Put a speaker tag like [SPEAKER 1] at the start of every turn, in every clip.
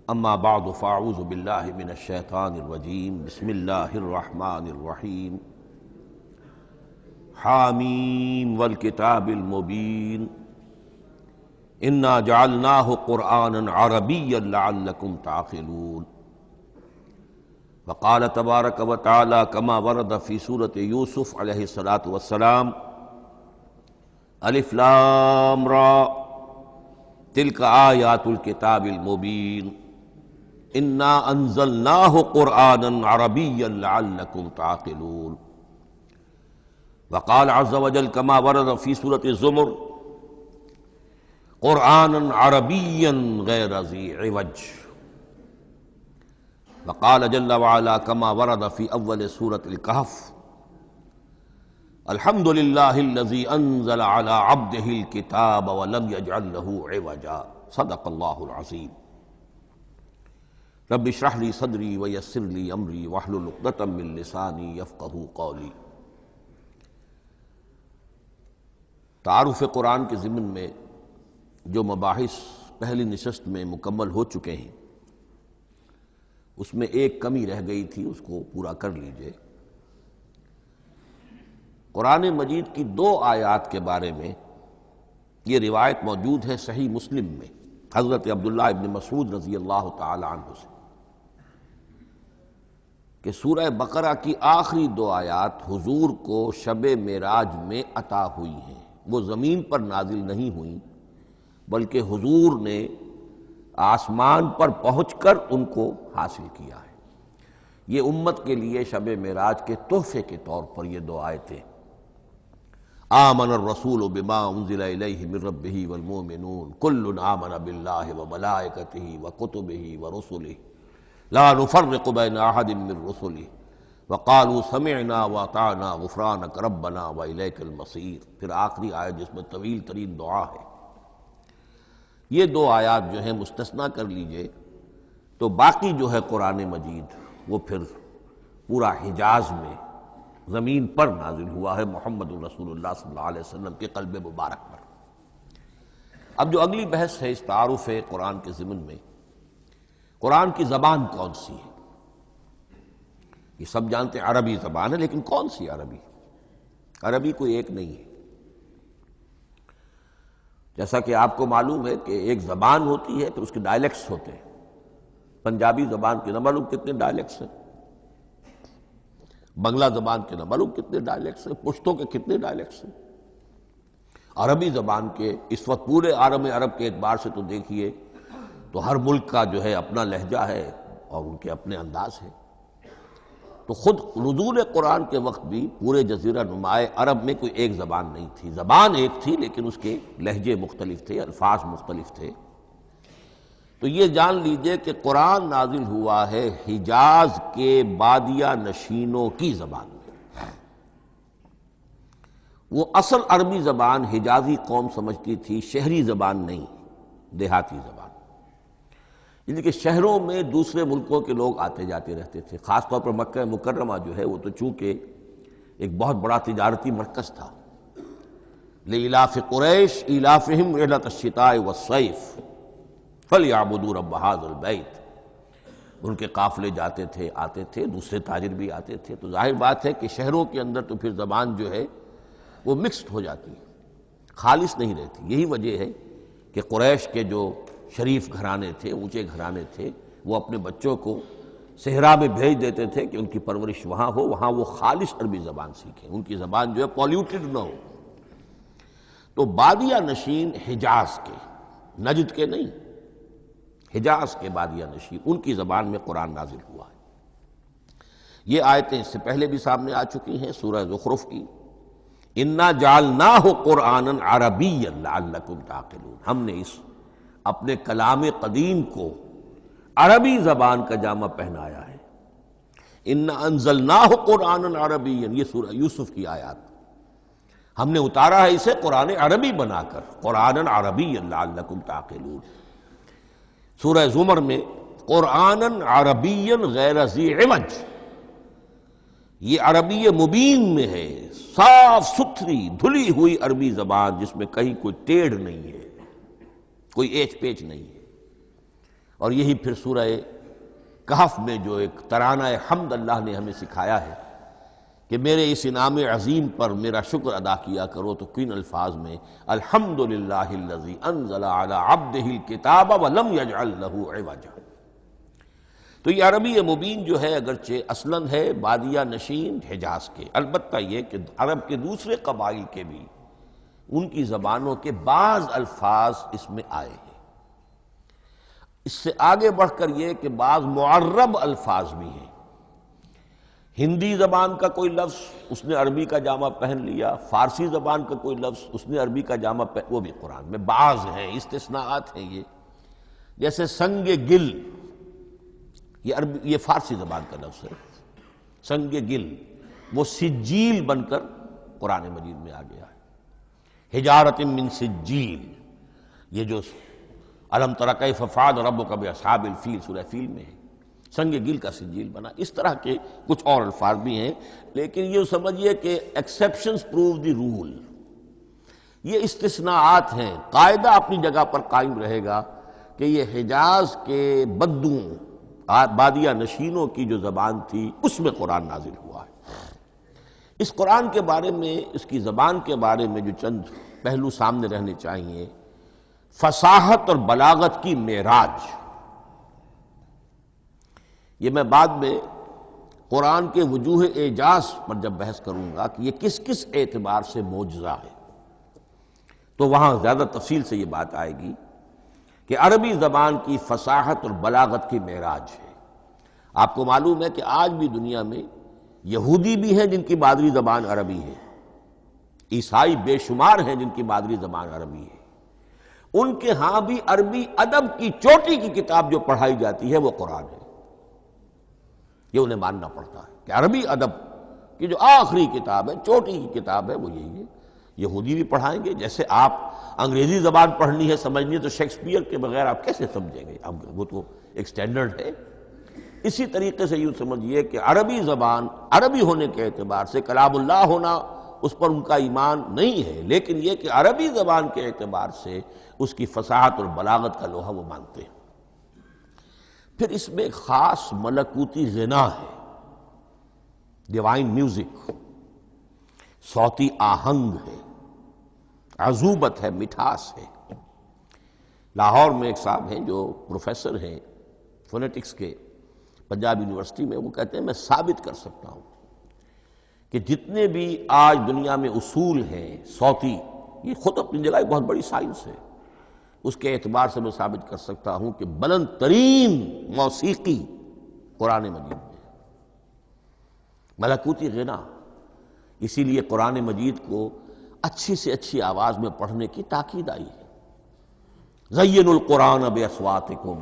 [SPEAKER 1] اما بعد فاعوذ باللہ من الشیطان الرجیم بسم اللہ الرحمن الرحیم حامیم والکتاب المبین انا جعلناہ قرآنا عربیا لعلکم تعقلون وقال تبارک وتعالی کما ورد فی سورۃ یوسف علیہ الصلاۃ والسلام الف لام را تلک آیات الکتاب المبین انا انزلناہ قرآنا عربیا لعلکم تعقلون وقال عز وجل کما ورد فی سورۃ الزمر قرآنا عربیا غیر ذی عوج وقال جل وعلا کما ورد فی اول سورۃ الکہف الحمد للہ الذی انزل علی عبدہ الکتاب ولم یجعل لہ عوجا صدق اللہ العظیم رب اشرح لی صدری ویسر لی امری واحلل عقدۃ من لسانی یفقہوا قولی۔ تعارف قرآن کے ضمن میں جو مباحث پہلی نشست میں مکمل ہو چکے ہیں اس میں ایک کمی رہ گئی تھی، اس کو پورا کر لیجئے۔ قرآن مجید کی 2 آیات کے بارے میں یہ روایت موجود ہے صحیح مسلم میں حضرت عبداللہ ابن مسعود رضی اللہ تعالی عنہ سے کہ سورہ بقرہ کی آخری 2 آیات حضور کو شب معراج میں عطا ہوئی ہیں، وہ زمین پر نازل نہیں ہوئیں بلکہ حضور نے آسمان پر پہنچ کر ان کو حاصل کیا ہے۔ یہ امت کے لیے شب معراج کے تحفے کے طور پر یہ 2 آیتیں آمن الرسول بما انزل الیہ من ربہ والمؤمنون کل آمن باللہ وملائکتہ وکتبہ ورسلہ لا نفرق بین احد من رسلہ وقالوا سمعنا واطعنا غفرانک ربنا والیک المصیر۔ پھر آخری آیت جس میں طویل ترین دعا ہے۔ یہ 2 آیات جو ہیں مستثنیٰ کر لیجئے تو باقی جو ہے قرآن مجید وہ پھر پورا حجاز میں زمین پر نازل ہوا ہے محمد رسول اللہ صلی اللہ علیہ وسلم کے قلب مبارک پر۔ اب جو اگلی بحث ہے اس تعارف قرآن کے ضمن میں، قرآن کی زبان کون سی ہے؟ یہ سب جانتے ہیں عربی زبان ہے، لیکن کون سی عربی؟ عربی کوئی ایک نہیں ہے۔ جیسا کہ آپ کو معلوم ہے کہ ایک زبان ہوتی ہے پھر اس کے ڈائلیکٹس ہوتے ہیں۔ پنجابی زبان کے نہ معلوم کتنے ڈائلیکٹس ہیں، بنگلہ زبان کے نہ معلوم کتنے ڈائلیکٹس ہیں، پشتو کے کتنے ڈائلیکٹس ہیں۔ عربی زبان کے اس وقت پورے عالم عرب کے اعتبار سے تو دیکھیے تو ہر ملک کا جو ہے اپنا لہجہ ہے اور ان کے اپنے انداز ہے۔ تو خود نزول قرآن کے وقت بھی پورے جزیرہ نماء عرب میں کوئی ایک زبان نہیں تھی، زبان ایک تھی لیکن اس کے لہجے مختلف تھے، الفاظ مختلف تھے۔ تو یہ جان لیجئے کہ قرآن نازل ہوا ہے حجاز کے بادیہ نشینوں کی زبان میں۔ وہ اصل عربی زبان حجازی قوم سمجھتی تھی، شہری زبان نہیں، دیہاتی زبان۔ یعنی کہ شہروں میں دوسرے ملکوں کے لوگ آتے جاتے رہتے تھے، خاص طور پر مکہ مکرمہ جو ہے وہ تو چونکہ ایک بہت بڑا تجارتی مرکز تھا۔ لإلاف قریش ایلافہم رحلۃ الشتاء والصیف فلیعبدوا رب ھذا البیت۔ ان کے قافلے جاتے تھے، آتے تھے، دوسرے تاجر بھی آتے تھے، تو ظاہر بات ہے کہ شہروں کے اندر تو پھر زبان جو ہے وہ مکسڈ ہو جاتی ہے، خالص نہیں رہتی۔ یہی وجہ ہے کہ قریش کے جو شریف گھرانے تھے، اونچے گھرانے تھے، وہ اپنے بچوں کو صحرا میں بھیج دیتے تھے کہ ان کی پرورش وہاں ہو، وہاں وہ خالص عربی زبان سیکھیں، ان کی زبان جو ہے پولیوٹڈ نہ ہو۔ تو بادیہ نشین حجاز کے، نجد کے نہیں، حجاز کے بادیہ نشین، ان کی زبان میں قرآن نازل ہوا ہے۔ یہ آیتیں اس سے پہلے بھی سامنے آ چکی ہیں سورہ زخرف کی، انا جعلناہ قرآنا عربیا لعلکم تعقلون۔ ہم نے اس اپنے کلام قدیم کو عربی زبان کا جامہ پہنایا ہے۔ انا انزلناہ قرآنا عربیا، یہ سورہ یوسف کی آیات، ہم نے اتارا ہے اسے قرآن عربی بنا کر، قرآنا عربیا لعلکم تعقلون۔ سورہ زمر میں قرآنا عربیا غیر ذی عوج، یہ عربی مبین میں ہے، صاف ستھری دھلی ہوئی عربی زبان جس میں کہیں کوئی ٹیڑھ نہیں ہے، کوئی ایچ پیچ نہیں ہے۔ اور یہی پھر سورہ کہف میں جو ایک ترانہ حمد اللہ نے ہمیں سکھایا ہے کہ میرے اس انعام عظیم پر میرا شکر ادا کیا کرو، تو کن الفاظ میں الحمدللہ الذی انزل علی عبدہ الکتاب ولم یجعل لہ عوجا۔ تو یہ عربی مبین جو ہے اگرچہ اصلاً ہے بادیہ نشین حجاز کے، البتہ یہ کہ عرب کے دوسرے قبائل کے بھی ان کی زبانوں کے بعض الفاظ اس میں آئے ہیں۔ اس سے آگے بڑھ کر یہ کہ بعض معرب الفاظ بھی ہیں۔ ہندی زبان کا کوئی لفظ اس نے عربی کا جامہ پہن لیا، فارسی زبان کا کوئی لفظ اس نے عربی کا جامہ پہن، وہ بھی قرآن میں بعض ہیں، استثناءات ہیں یہ۔ جیسے سنگ گل، یہ فارسی زبان کا لفظ ہے، سنگ گل، وہ سجیل بن کر قرآن مجید میں آ گیا ہے۔ حجارۃ من سجیل، یہ جو الم تر کیف فعل ربک باصحاب الفیل سورہ فیل میں ہے، سنگ گل کا سجیل بنا۔ اس طرح کے کچھ اور الفاظ بھی ہیں، لیکن یہ سمجھیے کہ ایکسیپشنز پروو دی رول، یہ استثناءات ہیں، قاعدہ اپنی جگہ پر قائم رہے گا کہ یہ حجاز کے بدوؤں بادیہ نشینوں کی جو زبان تھی اس میں قرآن نازل ہوا ہے۔ اس قرآن کے بارے میں، اس کی زبان کے بارے میں جو چند پہلو سامنے رہنے چاہیے، فصاحت اور بلاغت کی معراج۔ یہ میں بعد میں قرآن کے وجوہ اعجاز پر جب بحث کروں گا کہ یہ کس کس اعتبار سے معجزہ ہے، تو وہاں زیادہ تفصیل سے یہ بات آئے گی کہ عربی زبان کی فصاحت اور بلاغت کی معراج ہے۔ آپ کو معلوم ہے کہ آج بھی دنیا میں یہودی بھی ہیں جن کی مادری زبان عربی ہے، عیسائی بے شمار ہیں جن کی مادری زبان عربی ہے، ان کے ہاں بھی عربی ادب کی چوٹی کی کتاب جو پڑھائی جاتی ہے وہ قرآن ہے۔ یہ انہیں ماننا پڑتا ہے کہ عربی ادب کی جو آخری کتاب ہے، چوٹی کی کتاب ہے، وہ یہی ہے۔ یہودی بھی پڑھائیں گے، جیسے آپ انگریزی زبان پڑھنی ہے، سمجھنی ہے، تو شیکسپیئر کے بغیر آپ کیسے سمجھیں گے؟ اب وہ تو ایک سٹینڈرڈ ہے۔ اسی طریقے سے یوں سمجھیے کہ عربی زبان عربی ہونے کے اعتبار سے کلام اللہ ہونا اس پر ان کا ایمان نہیں ہے، لیکن یہ کہ عربی زبان کے اعتبار سے اس کی فصاحت اور بلاغت کا لوہا وہ مانتے ہیں۔ پھر اس میں ایک خاص ملکوتی غنا ہے، ڈیوائن میوزک، صوتی آہنگ ہے، عذوبت ہے، مٹھاس ہے۔ لاہور میں ایک صاحب ہیں جو پروفیسر ہیں فونیٹکس کے پنجاب یونیورسٹی میں، وہ کہتے ہیں میں ثابت کر سکتا ہوں کہ جتنے بھی آج دنیا میں اصول ہیں صوتی، یہ خود اپنی جگہ ایک بہت بڑی سائنس ہے، اس کے اعتبار سے میں ثابت کر سکتا ہوں کہ بلند ترین موسیقی قرآن مجید میں ہے، ملکوتی غنا۔ اسی لیے قرآن مجید کو اچھی سے اچھی آواز میں پڑھنے کی تاکید آئی ہے۔ زینوا القرآن باصواتکم،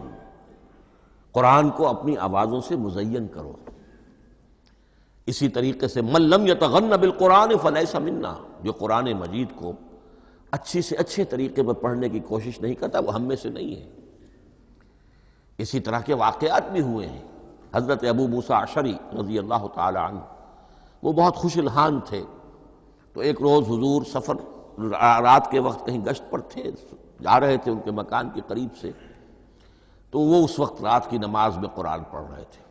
[SPEAKER 1] قرآن کو اپنی آوازوں سے مزین کرو۔ اسی طریقے سے من لم یتغن بالقرآن فلیس منا، جو قرآن مجید کو اچھی سے اچھے طریقے پر پڑھنے کی کوشش نہیں کرتا وہ ہم میں سے نہیں ہے۔ اسی طرح کے واقعات بھی ہوئے ہیں۔ حضرت ابو موسیٰ اشعری رضی اللہ تعالی عنہ، وہ بہت خوش الحان تھے، تو ایک روز حضور سفر رات کے وقت کہیں گشت پر تھے، جا رہے تھے ان کے مکان کے قریب سے، تو وہ اس وقت رات کی نماز میں قرآن پڑھ رہے تھے،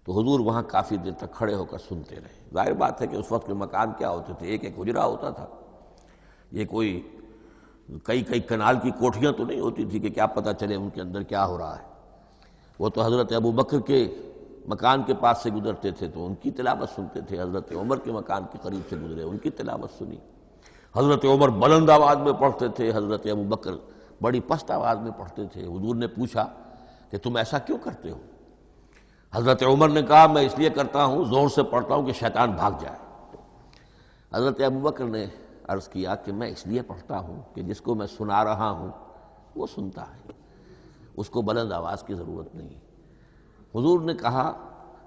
[SPEAKER 1] تو حضور وہاں کافی دیر تک کھڑے ہو کر سنتے رہے۔ ظاہر بات ہے کہ اس وقت کے مکان کیا ہوتے تھے، ایک ایک حجرہ ہوتا تھا، یہ کوئی کئی کنال کی کوٹھیاں تو نہیں ہوتی تھی کہ کیا پتہ چلے ان کے اندر کیا ہو رہا ہے۔ وہ تو حضرت ابو بکر کے مکان کے پاس سے گزرتے تھے تو ان کی تلاوت سنتے تھے، حضرت عمر کے مکان کے قریب سے گزرے ان کی تلاوت سنی۔ حضرت عمر بلند آواز میں پڑھتے تھے، حضرت ابو بکر بڑی پست آواز میں پڑھتے تھے۔ حضور نے پوچھا کہ تم ایسا کیوں کرتے ہو؟ حضرت عمر نے کہا میں اس لیے کرتا ہوں، زور سے پڑھتا ہوں کہ شیطان بھاگ جائے۔ حضرت ابو بکر نے عرض کیا کہ میں اس لیے پڑھتا ہوں کہ جس کو میں سنا رہا ہوں وہ سنتا ہے، اس کو بلند آواز کی ضرورت نہیں۔ حضور نے کہا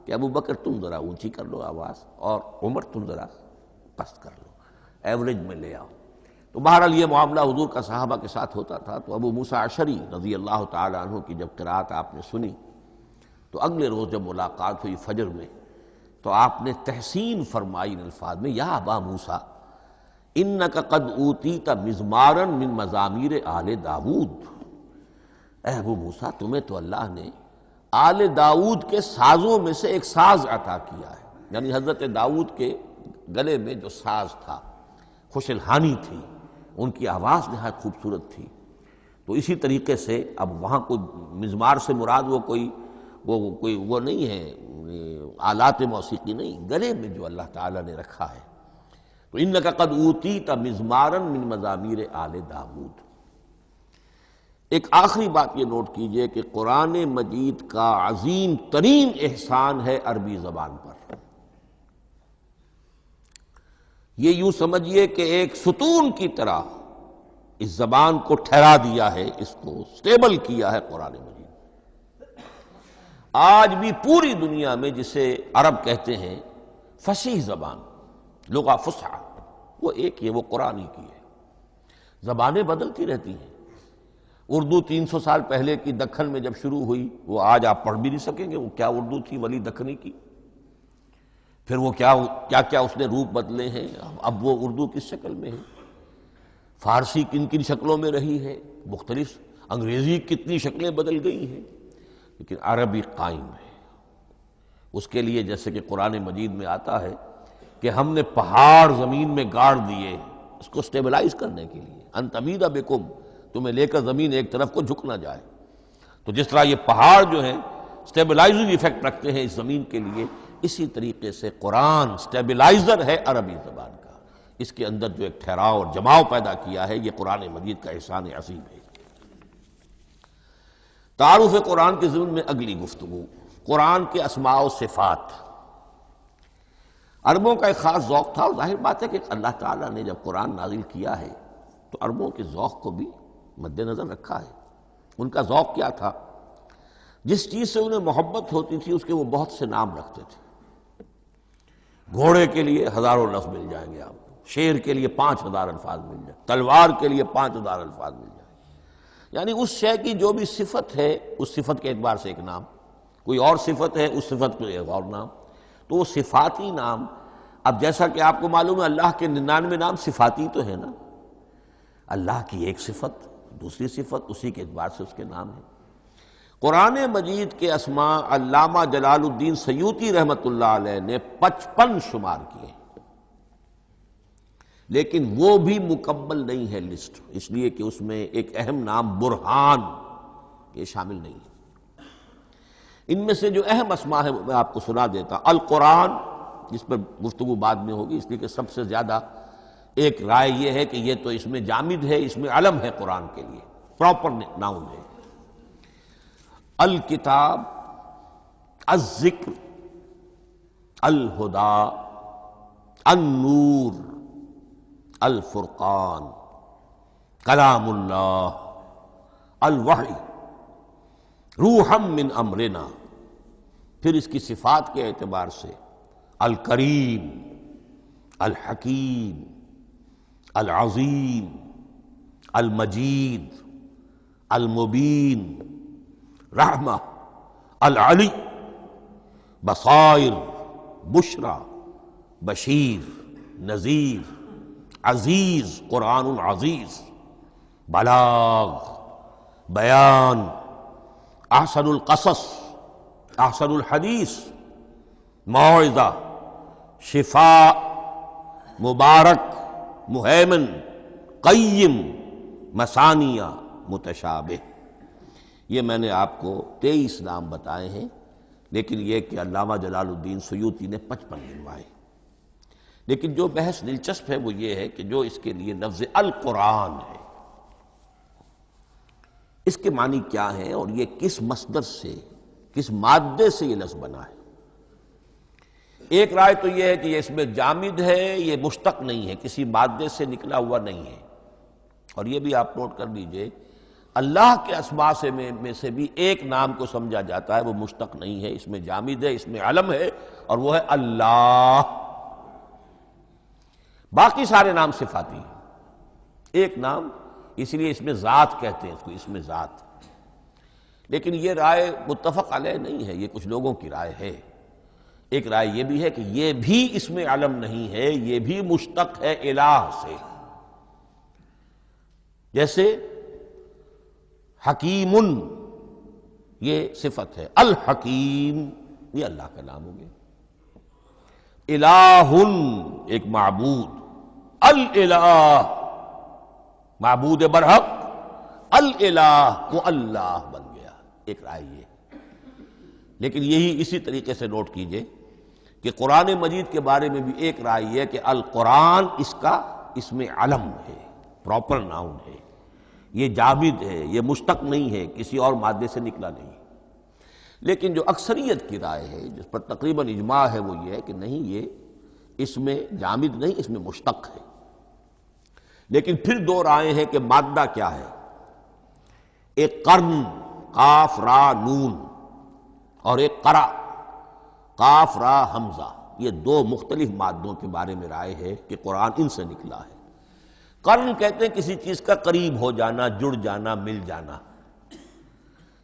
[SPEAKER 1] کہ ابو بکر تم ذرا اونچی کر لو آواز، اور عمر تم ذرا پست کر لو، ایوریج میں لے آؤ۔ تو بہرحال یہ معاملہ حضور کا صحابہ کے ساتھ ہوتا تھا۔ تو ابو موسیٰ اشعری رضی اللہ تعالی عنہ کی جب قرأت آپ نے سنی، تو اگلے روز جب ملاقات ہوئی فجر میں، تو آپ نے تحسین فرمائی ان الفاظ میں، یا ابا موسیٰ انک قد اوتیت مزمارا من مزامیر آل داود، اے ابو موسیٰ تمہیں تو اللہ نے آل داؤد کے سازوں میں سے ایک ساز عطا کیا ہے، یعنی حضرت داؤد کے گلے میں جو ساز تھا، خوش الحانی تھی، ان کی آواز نہایت خوبصورت تھی۔ تو اسی طریقے سے اب وہاں کوئی مزمار سے مراد وہ نہیں ہے، آلات موسیقی نہیں، گلے میں جو اللہ تعالیٰ نے رکھا ہے۔ تو انک قد اوتیت مزمارا من مزامیر آل داؤد۔ ایک آخری بات یہ نوٹ کیجئے کہ قرآن مجید کا عظیم ترین احسان ہے عربی زبان پر۔ یہ یوں سمجھیے کہ ایک ستون کی طرح اس زبان کو ٹھہرا دیا ہے، اس کو سٹیبل کیا ہے قرآن مجید۔ آج بھی پوری دنیا میں جسے عرب کہتے ہیں فصیح زبان، لغہ فصحی، وہ ایک ہے، وہ قرآن ہی کی ہے۔ زبانیں بدلتی رہتی ہیں۔ اردو 300 سال پہلے کی دکن میں جب شروع ہوئی، وہ آج آپ پڑھ بھی نہیں سکیں گے وہ کیا اردو تھی ولی دکنی کی۔ پھر وہ کیا اس نے روپ بدلے ہیں، اب وہ اردو کس شکل میں ہے، فارسی کن کن شکلوں میں رہی ہے، مختلف، انگریزی کتنی شکلیں بدل گئی ہیں، لیکن عربی قائم ہے۔ اس کے لیے جیسے کہ قرآن مجید میں آتا ہے کہ ہم نے پہاڑ زمین میں گاڑ دیے اس کو سٹیبلائز کرنے کے لیے، ان تمید بکم، تمہیں لے کر زمین ایک طرف کو جھک نہ جائے۔ تو جس طرح یہ پہاڑ جو ہیں سٹیبلائزنگ ایفیکٹ رکھتے ہیں اس زمین کے لیے، اسی طریقے سے قرآن سٹیبلائزر ہے عربی زبان کا۔ اس کے اندر جو ایک ٹھہراؤ اور جماؤ پیدا کیا ہے، یہ قرآن مجید کا احسان عظیم ہے۔ تعارف قرآن کے ضمن میں اگلی گفتگو، قرآن کے اسماء و صفات۔ عربوں کا ایک خاص ذوق تھا، اور ظاہر بات ہے کہ اللہ تعالیٰ نے جب قرآن نازل کیا ہے تو عربوں کے ذوق کو بھی مد نظر رکھا ہے۔ ان کا ذوق کیا تھا؟ جس چیز سے انہیں محبت ہوتی تھی اس کے وہ بہت سے نام رکھتے تھے۔ گھوڑے کے لیے ہزاروں لفظ مل جائیں گے آپ کو، شیر کے لیے 5000 الفاظ مل جائیں، تلوار کے لیے 5000 الفاظ مل جائیں، یعنی اس شے کی جو بھی صفت ہے اس صفت کے اعتبار سے ایک نام، کوئی اور صفت ہے اس صفت کے ایک اور نام۔ تو وہ صفاتی نام، اب جیسا کہ آپ کو معلوم ہے اللہ کے 99 نام صفاتی تو ہے نا، اللہ کی ایک صفت دوسری صفت، اسی کے اعتبار سے اس کے نام ہیں۔ قرآن مجید کے اسماء علامہ جلال الدین سیوطی رحمۃ اللہ علیہ نے 55 شمار کیے، لیکن وہ بھی مکمل نہیں ہے لسٹ، اس لیے کہ اس میں ایک اہم نام برہان یہ شامل نہیں ہے۔ ان میں سے جو اہم اسماء ہے وہ میں آپ کو سنا دیتا۔ القرآن، جس پر گفتگو بعد میں ہوگی، اس لیے کہ سب سے زیادہ ایک رائے یہ ہے کہ یہ تو اس میں جامد ہے، اس میں علم ہے قرآن کے لیے، پراپر ناؤن ہے۔ الکتاب، الذکر، الہدی، النور، الفرقان، کلام اللہ، الوحی، روحا من امرنا۔ پھر اس کی صفات کے اعتبار سے الکریم، الحکیم، العظیم، المجید، المبین، رحمہ، العلی، بصائر، بشرا، بشیر، نذیر، عزیز، قرآن عزیز، بلاغ، بیان، احسن القصص، احسن الحدیث، موعظہ، شفاء، مبارک، مہیمن، قیم، مثانیہ، متشابہ۔ یہ میں نے آپ کو 23 نام بتائے ہیں، لیکن یہ کہ علامہ جلال الدین سیوطی نے 55 گنوائے۔ لیکن جو بحث دلچسپ ہے وہ یہ ہے کہ جو اس کے لیے لفظ القرآن ہے، اس کے معنی کیا ہے اور یہ کس مصدر سے، کس مادے سے یہ لفظ بنا ہے۔ ایک رائے تو یہ ہے کہ یہ اس میں جامد ہے، یہ مشتق نہیں ہے، کسی مادے سے نکلا ہوا نہیں ہے۔ اور یہ بھی آپ نوٹ کر لیجئے، اللہ کے اسماء میں سے بھی ایک نام کو سمجھا جاتا ہے وہ مشتق نہیں ہے، اس میں جامد ہے، اس میں علم ہے، اور وہ ہے اللہ۔ باقی سارے نام صفاتی ہیں، ایک نام، اس لیے اس میں ذات کہتے ہیں، اس کو اس میں ذات۔ لیکن یہ رائے متفق علیہ نہیں ہے، یہ کچھ لوگوں کی رائے ہے۔ ایک رائے یہ بھی ہے کہ یہ بھی اس میں علم نہیں ہے، یہ بھی مشتق ہے الہ سے۔ جیسے حکیم یہ صفت ہے، الحکیم یہ اللہ کا نام ہو گیا، الہ ایک معبود، الالہ معبود برحق، الالہ وہ اللہ بن گیا، ایک رائے یہ۔ لیکن یہی اسی طریقے سے نوٹ کیجئے کہ قرآن مجید کے بارے میں بھی ایک رائے یہ ہے کہ القرآن اس کا اسم علم ہے، پراپر ناؤن ہے، یہ جامد ہے، یہ مشتق نہیں ہے، کسی اور مادے سے نکلا نہیں۔ لیکن جو اکثریت کی رائے ہے، جس پر تقریباً اجماع ہے، وہ یہ ہے کہ نہیں، یہ اس میں جامد نہیں، اس میں مشتق ہے۔ لیکن پھر دو رائے ہیں کہ مادہ کیا ہے۔ ایک قرن قاف را نون اور ایک قرا قاف را حمزہ، یہ دو مختلف مادوں کے بارے میں رائے ہے کہ قرآن ان سے نکلا ہے۔ قرن کہتے ہیں کسی چیز کا قریب ہو جانا، جڑ جانا، مل جانا۔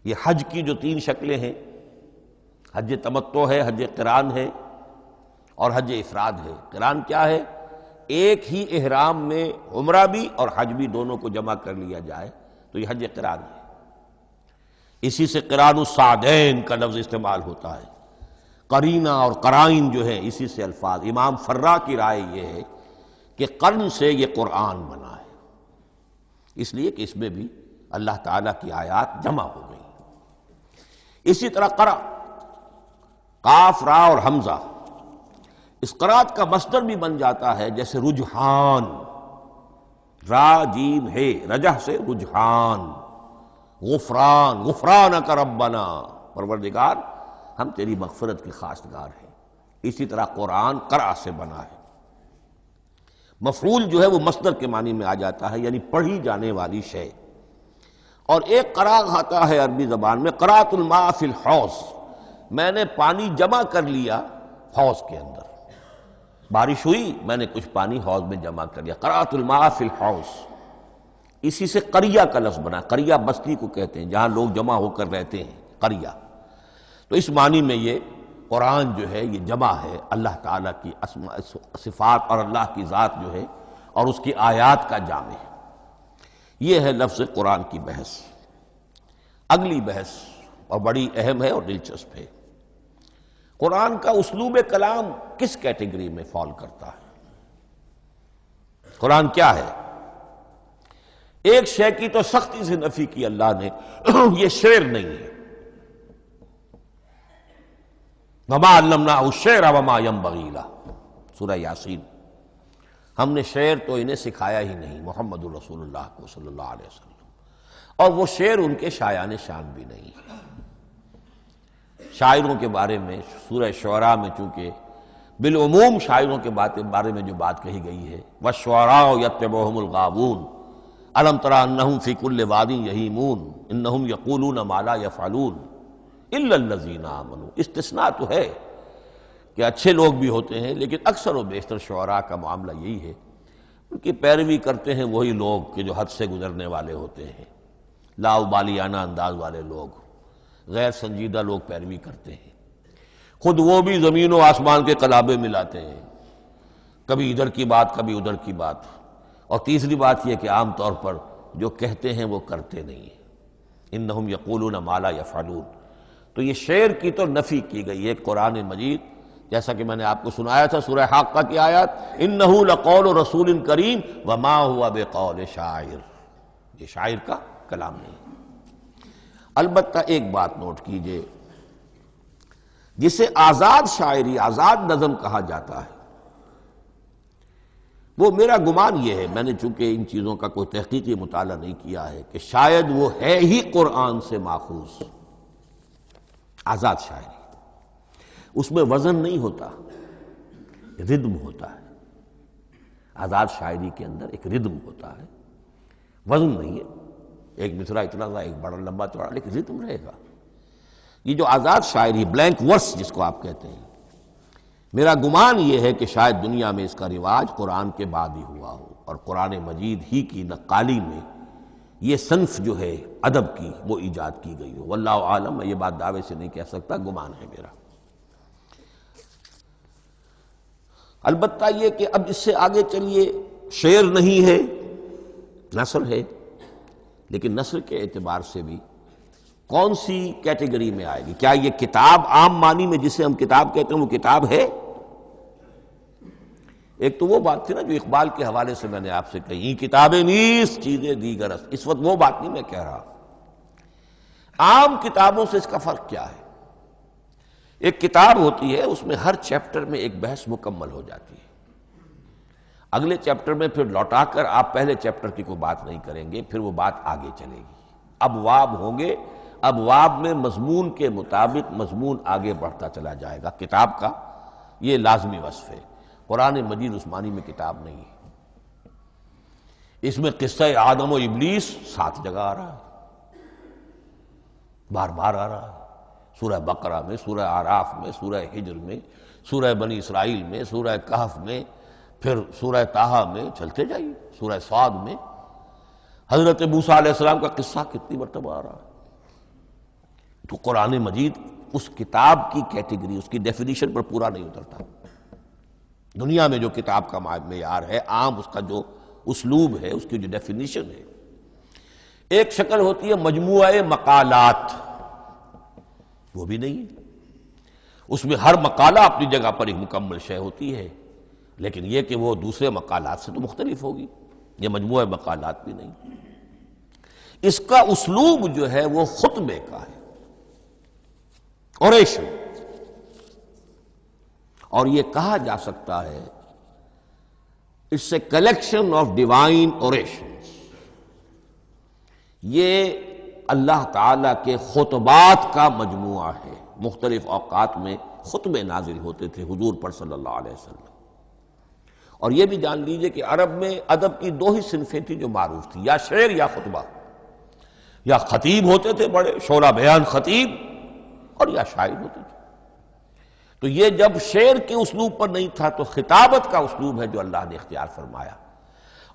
[SPEAKER 1] یہ حج کی جو تین شکلیں ہیں، حج تمتع ہے، حج قران ہے اور حج افراد ہے۔ قران کیا ہے؟ ایک ہی احرام میں عمرہ بھی اور حج بھی دونوں کو جمع کر لیا جائے تو یہ حج قران ہے۔ اسی سے قران الصعدین کا لفظ استعمال ہوتا ہے۔ قرینہ اور قرائن جو ہے اسی سے الفاظ۔ امام فرا کی رائے یہ ہے کہ قرن سے یہ قرآن بنا ہے، اس لیے کہ اس میں بھی اللہ تعالیٰ کی آیات جمع ہو گئی۔ اسی طرح قرأ قاف را اور حمزہ، اس قرات کا مصدر بھی بن جاتا ہے، جیسے رجحان، را جیم ہے، رجح سے رجحان، غفران، غفرانک ربنا، پروردگار ہم تیری مغفرت کے خواستگار ہیں۔ اسی طرح قرآن قرأ سے بنا ہے۔ مفعول جو ہے وہ مصدر کے معنی میں آ جاتا ہے، یعنی پڑھی جانے والی شے۔ اور ایک قرأ آتا ہے عربی زبان میں، قرأت الماء فی الحوض، میں نے پانی جمع کر لیا حوض کے اندر، بارش ہوئی میں نے کچھ پانی حوض میں جمع کر لیا، قرأت الماء فی الحوض۔ اسی سے قریہ کا لفظ بنا، قریہ بستی کو کہتے ہیں جہاں لوگ جمع ہو کر رہتے ہیں، قریہ۔ تو اس معنی میں یہ قرآن جو ہے یہ جمع ہے اللہ تعالیٰ کی اسماء صفات اور اللہ کی ذات جو ہے اور اس کی آیات کا جامع ہے۔ یہ ہے لفظ قرآن کی بحث۔ اگلی بحث اور بڑی اہم ہے اور دلچسپ ہے، قرآن کا اسلوب کلام کس کیٹیگری میں فال کرتا ہے؟ قرآن کیا ہے؟ ایک شے کی تو سختی سے نفی کی اللہ نے، یہ شعر نہیں ہے۔ وما علمناہ الشعر وما ينبغی لہ، سورہ یاسین۔ ہم نے شعر تو انہیں سکھایا ہی نہیں، محمد الرسول اللہ کو صلی اللہ علیہ وسلم، اور وہ شعر ان کے شایان شان بھی نہیں۔ شاعروں کے بارے میں سورہ شعراء میں چونکہ بالعموم شاعروں کے بارے میں جو بات کہی گئی ہے، وَالشُّعَرَاءُ يَتَّبِعُهُمُ الْغَاوُونَ أَلَمْ تَرَ أَنَّهُمْ فِي كُلِّ وَادٍ يَهِيمُونَ إِنَّهُمْ يَقُولُونَ مَا لَا يَفْعَلُونَ إِلَّا الَّذِينَ آمَنُوا۔ استثناء تو ہے کہ اچھے لوگ بھی ہوتے ہیں، لیکن اکثر و بیشتر شعراء کا معاملہ یہی ہے، ان کی پیروی کرتے ہیں وہی لوگ کہ جو حد سے گزرنے والے ہوتے ہیں، لاؤبالیانہ انداز والے لوگ، غیر سنجیدہ لوگ پیروی کرتے ہیں۔ خود وہ بھی زمین و آسمان کے قلابے ملاتے ہیں، کبھی ادھر کی بات کبھی ادھر کی بات۔ اور تیسری بات یہ کہ عام طور پر جو کہتے ہیں وہ کرتے نہیں ہیں، انہم یقولون ما لا یفعلون۔ تو یہ شعر کی تو نفی کی گئی ہے قرآن مجید، جیسا کہ میں نے آپ کو سنایا تھا سورہ حاقہ کی آیات، انہ لقول رسول کریم وما هو بقول شاعر، یہ شاعر کا کلام نہیں۔ البتہ ایک بات نوٹ کیجئے، جسے آزاد شاعری، آزاد نظم کہا جاتا ہے، وہ میرا گمان یہ ہے، میں نے چونکہ ان چیزوں کا کوئی تحقیقی مطالعہ نہیں کیا ہے، کہ شاید وہ ہے ہی قرآن سے ماخوذ آزاد شاعری۔ اس میں وزن نہیں ہوتا، ردم ہوتا ہے۔ آزاد شاعری کے اندر ایک ردم ہوتا ہے، وزن نہیں ہے، ایک مصرع اتنا سا، ایک بڑا لمبا چوڑا، لیکن ردم رہے گا۔ یہ جو آزاد شاعری، بلینک ورس جس کو آپ کہتے ہیں، میرا گمان یہ ہے کہ شاید دنیا میں اس کا رواج قرآن کے بعد ہی ہوا ہو، اور قرآن مجید ہی کی نقالی میں یہ صنف جو ہے ادب کی وہ ایجاد کی گئی ہو۔ واللہ عالم، میں یہ بات دعوے سے نہیں کہہ سکتا، گمان ہے میرا۔ البتہ یہ کہ اب اس سے آگے چلیے، شعر نہیں ہے، نثر ہے، لیکن نثر کے اعتبار سے بھی کون سی کیٹیگری میں آئے گی؟ کیا یہ کتاب عام معنی میں جسے ہم کتاب کہتے ہیں وہ کتاب ہے؟ ایک تو وہ بات تھی نا جو اقبال کے حوالے سے میں نے آپ سے کہی، کتابیں نیست چیزیں دیگر است، اس وقت وہ بات نہیں میں کہہ رہا۔ عام کتابوں سے اس کا فرق کیا ہے؟ ایک کتاب ہوتی ہے، اس میں ہر چیپٹر میں ایک بحث مکمل ہو جاتی ہے، اگلے چیپٹر میں پھر لوٹا کر آپ پہلے چیپٹر کی کوئی بات نہیں کریں گے، پھر وہ بات آگے چلے گی، ابواب ہوں گے، ابواب میں مضمون کے مطابق مضمون آگے بڑھتا چلا جائے گا۔ کتاب کا یہ لازمی وصف ہے۔ قرآن مجید عثمانی میں کتاب نہیں ہے، اس میں قصہ آدم و ابلیس 7 جگہ آ رہا ہے، بار بار آ رہا ہے، سورہ بقرہ میں، سورہ اعراف میں، سورہ ہجر میں، سورہ بنی اسرائیل میں، سورہ کہف میں، پھر سورہ طٰہٰ میں، چلتے جائیے، سورہ صاد میں حضرت موسیٰ علیہ السلام کا قصہ کتنی مرتبہ آ رہا ہے۔ تو قرآن مجید اس کتاب کی کیٹیگری، اس کی ڈیفینیشن پر پورا نہیں اترتا۔ دنیا میں جو کتاب کا معیار ہے، عام اس کا جو اسلوب ہے، اس کی جو ڈیفینیشن ہے، ایک شکل ہوتی ہے مجموعہ مقالات، وہ بھی نہیں ہے، اس میں ہر مقالہ اپنی جگہ پر ایک مکمل شے ہوتی ہے، لیکن یہ کہ وہ دوسرے مقالات سے تو مختلف ہوگی، یہ مجموعہ مقالات بھی نہیں۔ اس کا اسلوب جو ہے وہ خطبے کا ہے، اوریشن، اور یہ کہا جا سکتا ہے it's a collection of divine orations, یہ اللہ تعالی کے خطبات کا مجموعہ ہے۔ مختلف اوقات میں خطبے نازل ہوتے تھے حضور پر صلی اللہ علیہ وسلم، اور یہ بھی جان لیجئے کہ عرب میں ادب کی 2 ہی صنفیں تھیں جو معروف تھیں، یا شعر یا خطبہ، یا خطیب ہوتے تھے بڑے شعرا بیان خطیب، اور یا شاعر ہوتے تھے۔ تو یہ جب شعر کے اسلوب پر نہیں تھا تو خطابت کا اسلوب ہے جو اللہ نے اختیار فرمایا،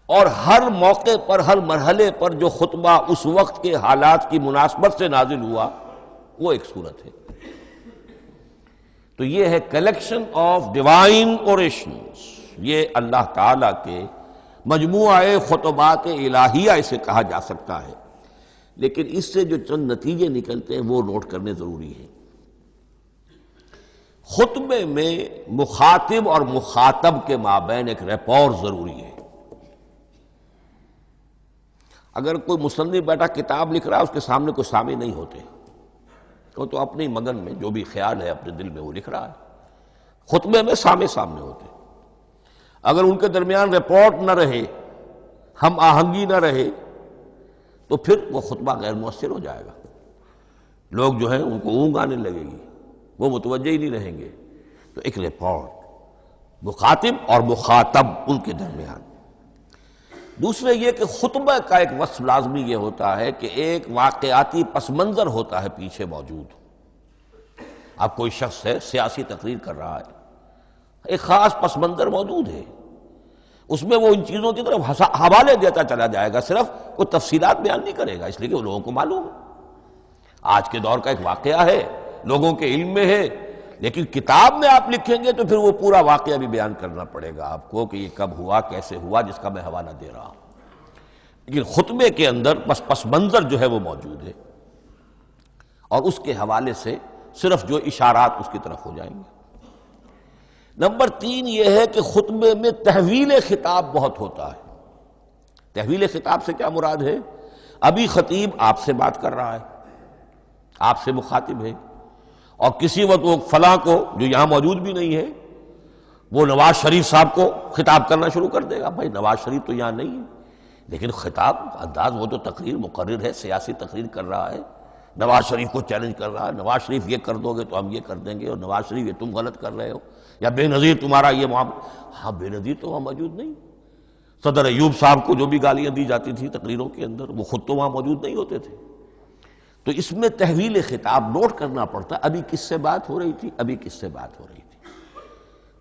[SPEAKER 1] اور ہر موقع پر، ہر مرحلے پر جو خطبہ اس وقت کے حالات کی مناسبت سے نازل ہوا وہ ایک صورت ہے۔ تو یہ ہے کلیکشن آف ڈیوائن اوریشنز، یہ اللہ تعالیٰ کے مجموعہ خطبات الہیہ اسے کہا جا سکتا ہے، لیکن اس سے جو چند نتیجے نکلتے ہیں وہ نوٹ کرنے ضروری ہیں۔ خطبے میں مخاطب اور مخاطب کے مابین ایک ریپور ضروری ہے۔ اگر کوئی مصنف بیٹا کتاب لکھ رہا ہے، اس کے سامنے کوئی سامع نہیں ہوتے، وہ تو اپنی مگن میں جو بھی خیال ہے اپنے دل میں وہ لکھ رہا ہے۔ خطبے میں سامع سامنے ہوتے، اگر ان کے درمیان رپورٹ نہ رہے، ہم آہنگی نہ رہے، تو پھر وہ خطبہ غیر مؤثر ہو جائے گا، لوگ جو ہیں ان کو اونگ آنے لگے گی، وہ متوجہ ہی نہیں رہیں گے۔ تو ایک رپورٹ مخاطب اور مخاطب ان کے درمیان۔ دوسرے یہ کہ خطبہ کا ایک وصف لازمی یہ ہوتا ہے کہ ایک واقعاتی پس منظر ہوتا ہے پیچھے موجود۔ اب کوئی شخص ہے سیاسی تقریر کر رہا ہے، ایک خاص پس منظر موجود ہے، اس میں وہ ان چیزوں کی طرف حوالے دیتا چلا جائے گا، صرف کوئی تفصیلات بیان نہیں کرے گا، اس لیے کہ وہ لوگوں کو معلوم ہے آج کے دور کا ایک واقعہ ہے، لوگوں کے علم میں ہے، لیکن کتاب میں آپ لکھیں گے تو پھر وہ پورا واقعہ بھی بیان کرنا پڑے گا آپ کو کہ یہ کب ہوا، کیسے ہوا، جس کا میں حوالہ دے رہا ہوں۔ لیکن خطبے کے اندر پس منظر جو ہے وہ موجود ہے، اور اس کے حوالے سے صرف جو اشارات اس کی طرف ہو جائیں گے۔ نمبر 3 یہ ہے کہ خطبے میں تحویل خطاب بہت ہوتا ہے۔ تحویل خطاب سے کیا مراد ہے؟ ابھی خطیب آپ سے بات کر رہا ہے، آپ سے مخاطب ہے، اور کسی وقت وہ فلاں کو جو یہاں موجود بھی نہیں ہے، وہ نواز شریف صاحب کو خطاب کرنا شروع کر دے گا۔ بھائی نواز شریف تو یہاں نہیں ہے، لیکن خطاب انداز وہ تو تقریر مقرر ہے، سیاسی تقریر کر رہا ہے، نواز شریف کو چیلنج کر رہا ہے، نواز شریف یہ کر دو گے تو ہم یہ کر دیں گے، اور نواز شریف یہ تم غلط کر رہے ہو، یا بے نظیر تمہارا یہ معاملہ۔ ہاں بے نظیر تو وہاں موجود نہیں، صدر ایوب صاحب کو جو بھی گالیاں دی جاتی تھی تقریروں کے اندر، وہ خود تو وہاں موجود نہیں ہوتے تھے۔ تو اس میں تحویل خطاب نوٹ کرنا پڑتا، ابھی کس سے بات ہو رہی تھی، ابھی کس سے بات ہو رہی تھی۔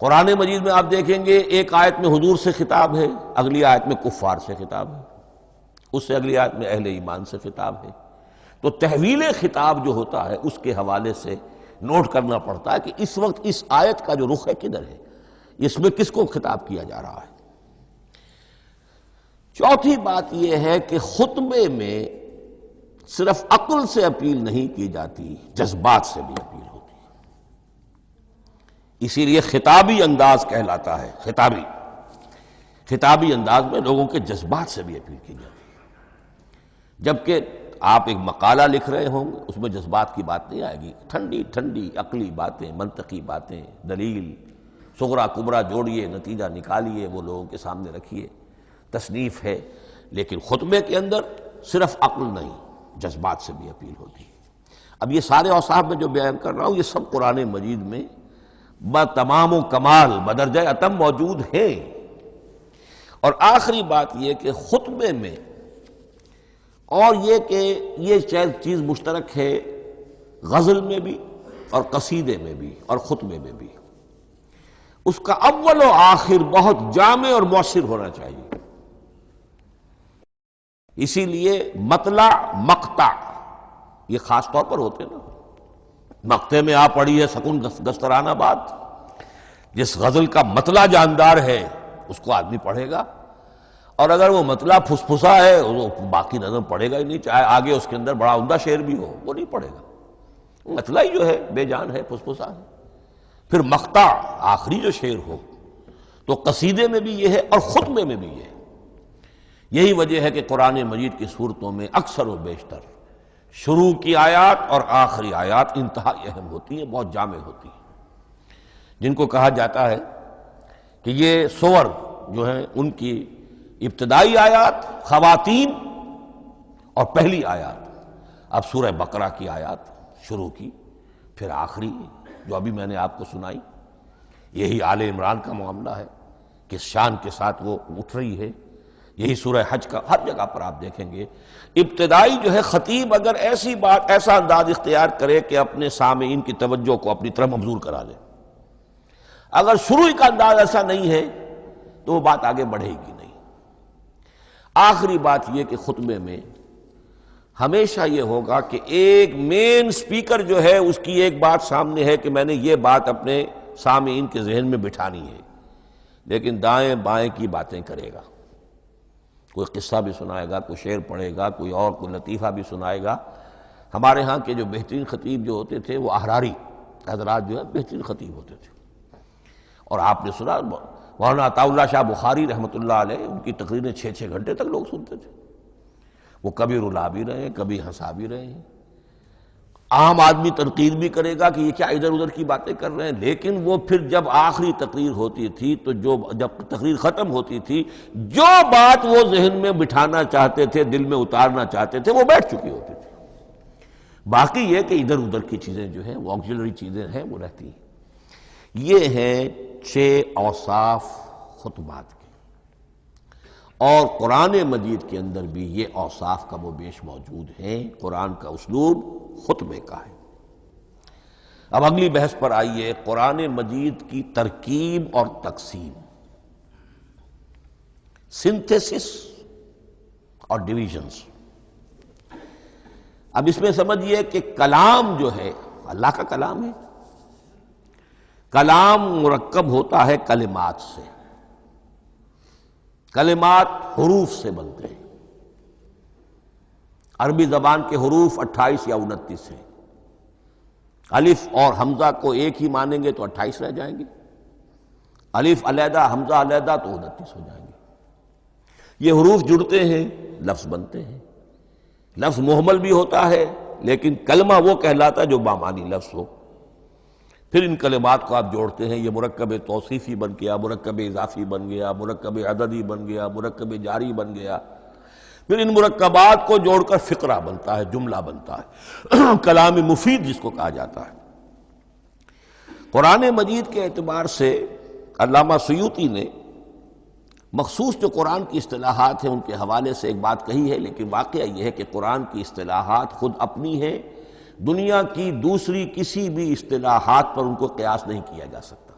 [SPEAKER 1] قرآن مجید میں آپ دیکھیں گے ایک آیت میں حضور سے خطاب ہے، اگلی آیت میں کفار سے خطاب ہے، اس سے اگلی آیت میں اہل ایمان سے خطاب ہے۔ تو تحویل خطاب جو ہوتا ہے اس کے حوالے سے نوٹ کرنا پڑتا ہے کہ اس وقت اس آیت کا جو رخ ہے کدھر ہے، اس میں کس کو خطاب کیا جا رہا ہے۔ چوتھی بات یہ ہے کہ خطبے میں صرف عقل سے اپیل نہیں کی جاتی، جذبات سے بھی اپیل ہوتی ہے۔ اسی لیے خطابی انداز کہلاتا ہے، خطابی انداز میں لوگوں کے جذبات سے بھی اپیل کی جاتی ہے۔ جبکہ آپ ایک مقالہ لکھ رہے ہوں گے، اس میں جذبات کی بات نہیں آئے گی، ٹھنڈی ٹھنڈی عقلی باتیں، منطقی باتیں، دلیل صغرا کبرا جوڑیے، نتیجہ نکالیے، وہ لوگوں کے سامنے رکھیے، تصنیف ہے۔ لیکن خطبے کے اندر صرف عقل نہیں، جذبات سے بھی اپیل ہوتی ہے۔ اب یہ سارے اوصاف میں جو بیان کر رہا ہوں، یہ سب قرآن مجید میں بتمام و کمال بدرجہ اتم موجود ہیں۔ اور آخری بات یہ کہ خطبے میں، اور یہ کہ یہ چیز مشترک ہے غزل میں بھی اور قصیدے میں بھی اور خطبے میں بھی، اس کا اول و آخر بہت جامع اور مؤثر ہونا چاہیے۔ اسی لیے مطلع مقطع یہ خاص طور پر ہوتے ہیں نا۔ مقطع میں آپ پڑھی ہے سکون گسترانہ بات، جس غزل کا مطلع جاندار ہے اس کو آدمی پڑھے گا، اور اگر وہ مطلع پھسپھسا ہے وہ باقی نظم پڑھے گا ہی نہیں، چاہے آگے اس کے اندر بڑا عمدہ شعر بھی ہو وہ نہیں پڑھے گا۔ مطلع ہی جو ہے بے جان ہے، پھسپھسا ہے۔ پھر مقطع آخری جو شعر ہو، تو قصیدے میں بھی یہ ہے اور خطبے میں بھی یہ ہے۔ یہی وجہ ہے کہ قرآن مجید کی صورتوں میں اکثر و بیشتر شروع کی آیات اور آخری آیات انتہائی اہم ہوتی ہیں، بہت جامع ہوتی ہیں، جن کو کہا جاتا ہے کہ یہ سور جو ہیں ان کی ابتدائی آیات، خواتین اور پہلی آیات۔ اب سورہ بقرہ کی آیات شروع کی، پھر آخری جو ابھی میں نے آپ کو سنائی، یہی آل عمران کا معاملہ ہے، کس شان کے ساتھ وہ اٹھ رہی ہے۔ یہی سورہ حج کا ہر جگہ پر آپ دیکھیں گے ابتدائی جو ہے خطیب اگر ایسی بات، ایسا انداز اختیار کرے کہ اپنے سامعین کی توجہ کو اپنی طرف مبذول کرا دے، اگر شروع کا انداز ایسا نہیں ہے تو وہ بات آگے بڑھے گی نہیں۔ آخری بات یہ کہ خطبے میں ہمیشہ یہ ہوگا کہ ایک مین سپیکر جو ہے اس کی ایک بات سامنے ہے کہ میں نے یہ بات اپنے سامعین کے ذہن میں بٹھانی ہے، لیکن دائیں بائیں کی باتیں کرے گا، کوئی قصہ بھی سنائے گا، کوئی شعر پڑھے گا، کوئی اور کوئی لطیفہ بھی سنائے گا۔ ہمارے ہاں کے جو بہترین خطیب جو ہوتے تھے وہ احراری حضرات جو ہے بہترین خطیب ہوتے تھے، اور آپ نے سنا مولانا عطا اللہ شاہ بخاری رحمۃ اللہ علیہ، ان کی تقریریں 6 گھنٹے تک لوگ سنتے تھے۔ وہ کبھی رلا بھی رہے ہیں، کبھی ہنسا بھی رہے ہیں، عام آدمی تنقید بھی کرے گا کہ یہ کیا ادھر ادھر کی باتیں کر رہے ہیں، لیکن وہ پھر جب آخری تقریر ہوتی تھی تو جب تقریر ختم ہوتی تھی، جو بات وہ ذہن میں بٹھانا چاہتے تھے، دل میں اتارنا چاہتے تھے، وہ بیٹھ چکی ہوتی تھی۔ باقی یہ کہ ادھر ادھر کی چیزیں جو ہیں وہ آکسیلری چیزیں ہیں وہ رہتی ہیں۔ یہ ہیں 6 اوصاف خطبات کے، اور قرآن مجید کے اندر بھی یہ اوصاف کم و بیش موجود ہیں۔ قرآن کا اسلوب خطبے کا ہے۔ اب اگلی بحث پر آئیے، قرآن مجید کی ترکیب اور تقسیم، سنتھیسس اور ڈویژنز۔ اب اس میں سمجھیے کہ کلام جو ہے اللہ کا کلام ہے، کلام مرکب ہوتا ہے کلمات سے، کلمات حروف سے بنتے ہیں۔ عربی زبان کے حروف 28 یا 29 ہیں، الف اور حمزہ کو ایک ہی مانیں گے تو 28 رہ جائیں گے، الف علیحدہ حمزہ علیحدہ تو 29 ہو جائیں گے۔ یہ حروف جڑتے ہیں، لفظ بنتے ہیں۔ لفظ محمل بھی ہوتا ہے، لیکن کلمہ وہ کہلاتا ہے جو بامانی لفظ ہو۔ پھر ان کلمات کو آپ جوڑتے ہیں، یہ مرکب توصیفی بن گیا، مرکب اضافی بن گیا، مرکب عددی بن گیا، مرکب جاری بن گیا۔ پھر ان مرکبات کو جوڑ کر فقرہ بنتا ہے، جملہ بنتا ہے، کلام مفید جس کو کہا جاتا ہے۔ قرآن مجید کے اعتبار سے علامہ سیوطی نے مخصوص جو قرآن کی اصطلاحات ہیں ان کے حوالے سے ایک بات کہی ہے، لیکن واقعہ یہ ہے کہ قرآن کی اصطلاحات خود اپنی ہیں، دنیا کی دوسری کسی بھی اصطلاحات پر ان کو قیاس نہیں کیا جا سکتا۔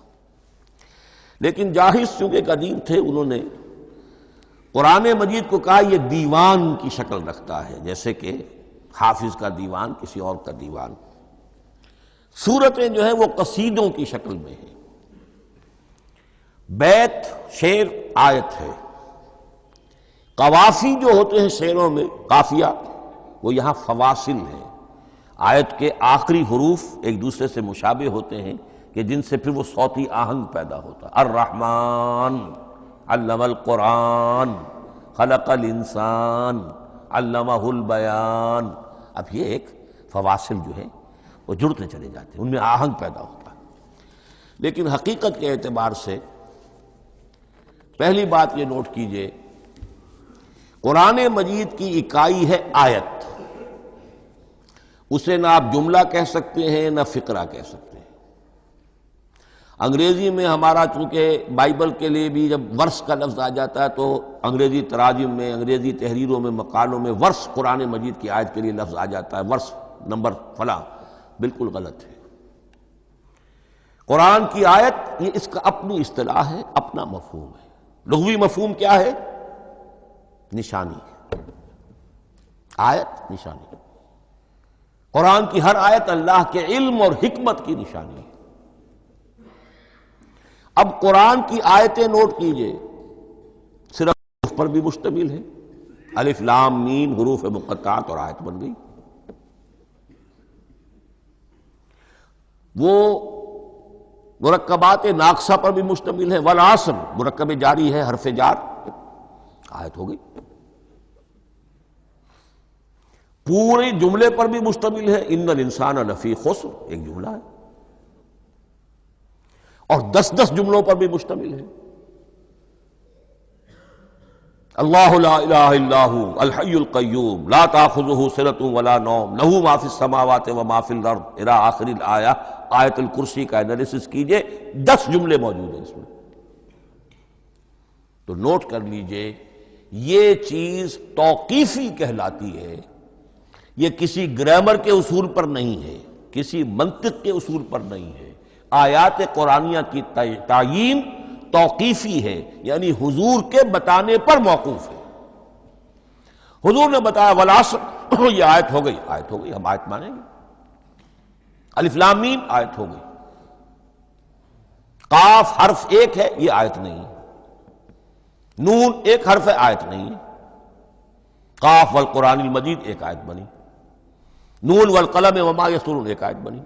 [SPEAKER 1] لیکن جاہز چونکہ قدیم تھے، انہوں نے قرآن مجید کو کہا یہ دیوان کی شکل رکھتا ہے، جیسے کہ حافظ کا دیوان کسی اور کا دیوان۔ سورتیں جو ہیں وہ قصیدوں کی شکل میں ہیں، بیت شعر آیت ہے، قوافی جو ہوتے ہیں شعروں میں قافیہ وہ یہاں فواصل ہیں، آیت کے آخری حروف ایک دوسرے سے مشابہ ہوتے ہیں کہ جن سے پھر وہ صوتی آہنگ پیدا ہوتا ہے۔ الرحمن علم القرآن خلق الانسان علمہ البیان۔ اب یہ ایک فواصل جو ہے وہ جڑتے چلے جاتے ہیں، ان میں آہنگ پیدا ہوتا ہے۔ لیکن حقیقت کے اعتبار سے پہلی بات یہ نوٹ کیجئے، قرآن مجید کی اکائی ہے آیت، اسے نہ آپ جملہ کہہ سکتے ہیں نہ فقرہ کہہ سکتے ہیں۔ انگریزی میں ہمارا چونکہ بائبل کے لیے بھی جب ورس کا لفظ آ جاتا ہے تو انگریزی تراجم میں، انگریزی تحریروں میں، مقالوں میں ورس قرآن مجید کی آیت کے لیے لفظ آ جاتا ہے، ورس نمبر فلاں، بالکل غلط ہے۔ قرآن کی آیت یہ اس کا اپنی اصطلاح ہے، اپنا مفہوم ہے۔ لغوی مفہوم کیا ہے؟ نشانی۔ آیت نشانی، قرآن کی ہر آیت اللہ کے علم اور حکمت کی نشانی ہے۔ اب قرآن کی آیتیں نوٹ کیجئے، صرف حروف پر بھی مشتمل ہے، الف لام میم حروف مقطعات اور آیت بن گئی۔ وہ مرکبات ناقصہ پر بھی مشتمل ہے، والعصر مرکب جاری ہے، حرف جار، آیت ہو گئی۔ پورے جملے پر بھی مشتمل ہے، ان الانسان لفی خسر، ایک جملہ ہے، اور 10 جملوں پر بھی مشتمل ہے۔ اللہ لا الہ الا ھو الحی القیوم لا تاخذہ سنۃ ولا نوم لہ ما فی السماوات وما فی الارض الی آخر الآیہ۔ آیت الکرسی کا انالیسس کیجئے، 10 جملے موجود ہیں اس میں۔ تو نوٹ کر لیجئے، یہ چیز توقیفی کہلاتی ہے، یہ کسی گرامر کے اصول پر نہیں ہے، کسی منطق کے اصول پر نہیں ہے۔ آیات قرآنیہ کی تعیین توقیفی ہے، یعنی حضور کے بتانے پر موقوف ہے۔ حضور نے بتایا والعصر، یہ آیت ہو گئی، آیت ہو گئی، ہم آیت مانیں گے۔ الف لام میم، آیت ہو گئی۔ قاف حرف ایک ہے، یہ آیت نہیں ہے۔ نون ایک حرف ہے، آیت نہیں ہے۔ قاف والقرآن المجید ایک آیت بنی، نون والقلم وما یسطرون ایک آیت بنی۔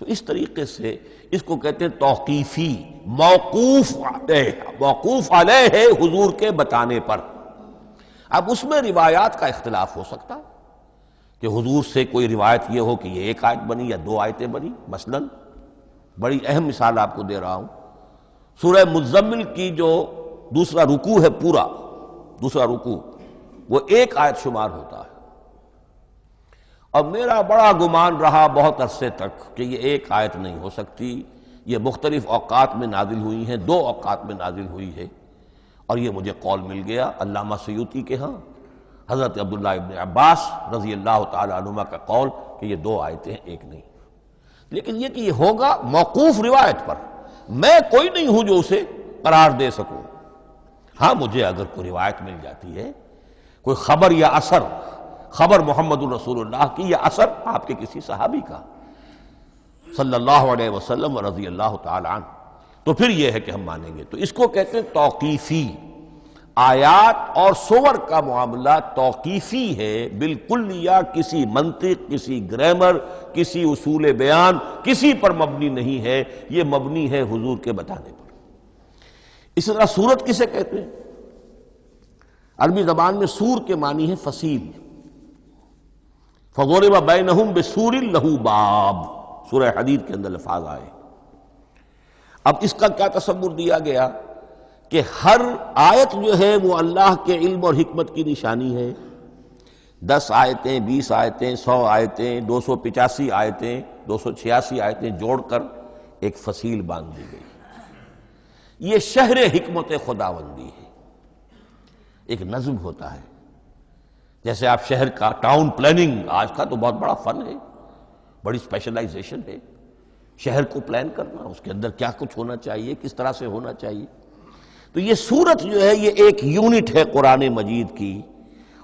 [SPEAKER 1] تو اس طریقے سے اس کو کہتے ہیں توقیفی، موقوف علیہ ہے حضور کے بتانے پر۔ اب اس میں روایات کا اختلاف ہو سکتا ہے کہ حضور سے کوئی روایت یہ ہو کہ یہ ایک آیت بنی یا 2 آیتیں بنی۔ مثلا بڑی اہم مثال آپ کو دے رہا ہوں، سورہ مزمل کی جو دوسرا رکوع ہے، پورا دوسرا رکوع، وہ 1 آیت شمار ہوتا ہے۔ اور میرا بڑا گمان رہا بہت عرصے تک کہ یہ 1 آیت نہیں ہو سکتی، یہ مختلف اوقات میں نازل ہوئی ہیں، 2 اوقات میں نازل ہوئی ہے۔ اور یہ مجھے قول مل گیا علامہ سیوطی کے ہاں، حضرت عبداللہ ابن عباس رضی اللہ تعالی عنہما کا قول کہ یہ 2 آیتیں ہیں، 1 نہیں۔ لیکن یہ کہ یہ ہوگا موقوف روایت پر، میں کوئی نہیں ہوں جو اسے قرار دے سکوں۔ ہاں مجھے اگر کوئی روایت مل جاتی ہے، کوئی خبر یا اثر، خبر محمد الرسول اللہ کی یا اثر آپ کے کسی صحابی کا صلی اللہ علیہ وسلم رضی اللہ تعالی عنہ، تو پھر یہ ہے کہ ہم مانیں گے۔ تو اس کو کہتے ہیں توقیفی۔ آیات اور سور کا معاملہ توقیفی ہے بالکل، یا کسی منطق، کسی گرامر، کسی اصول بیان، کسی پر مبنی نہیں ہے، یہ مبنی ہے حضور کے بتانے پر۔ اس طرح سورت کسے کہتے ہیں؟ عربی زبان میں سور کے معنی ہے فصیل۔ فَضُرِبَ بَيْنَهُمْ بِسُورٍ لَهُ بَابٌ، سورہ حدید کے اندر الفاظ آئے۔ اب اس کا کیا تصور دیا گیا کہ ہر آیت جو ہے وہ اللہ کے علم اور حکمت کی نشانی ہے۔ 10 آیتیں، 20 آیتیں، 100 آیتیں، 285 آیتیں، 286 آیتیں جوڑ کر ایک فصیل باندھ دی گئی۔ یہ شہر حکمت خداوندی ہے، ایک نظم ہوتا ہے۔ جیسے آپ شہر کا ٹاؤن پلاننگ آج کا تو بہت بڑا فن ہے، بڑی اسپیشلائزیشن ہے، شہر کو پلان کرنا، اس کے اندر کیا کچھ ہونا چاہیے، کس طرح سے ہونا چاہیے۔ تو یہ سورت جو ہے یہ ایک یونٹ ہے قرآن مجید کی،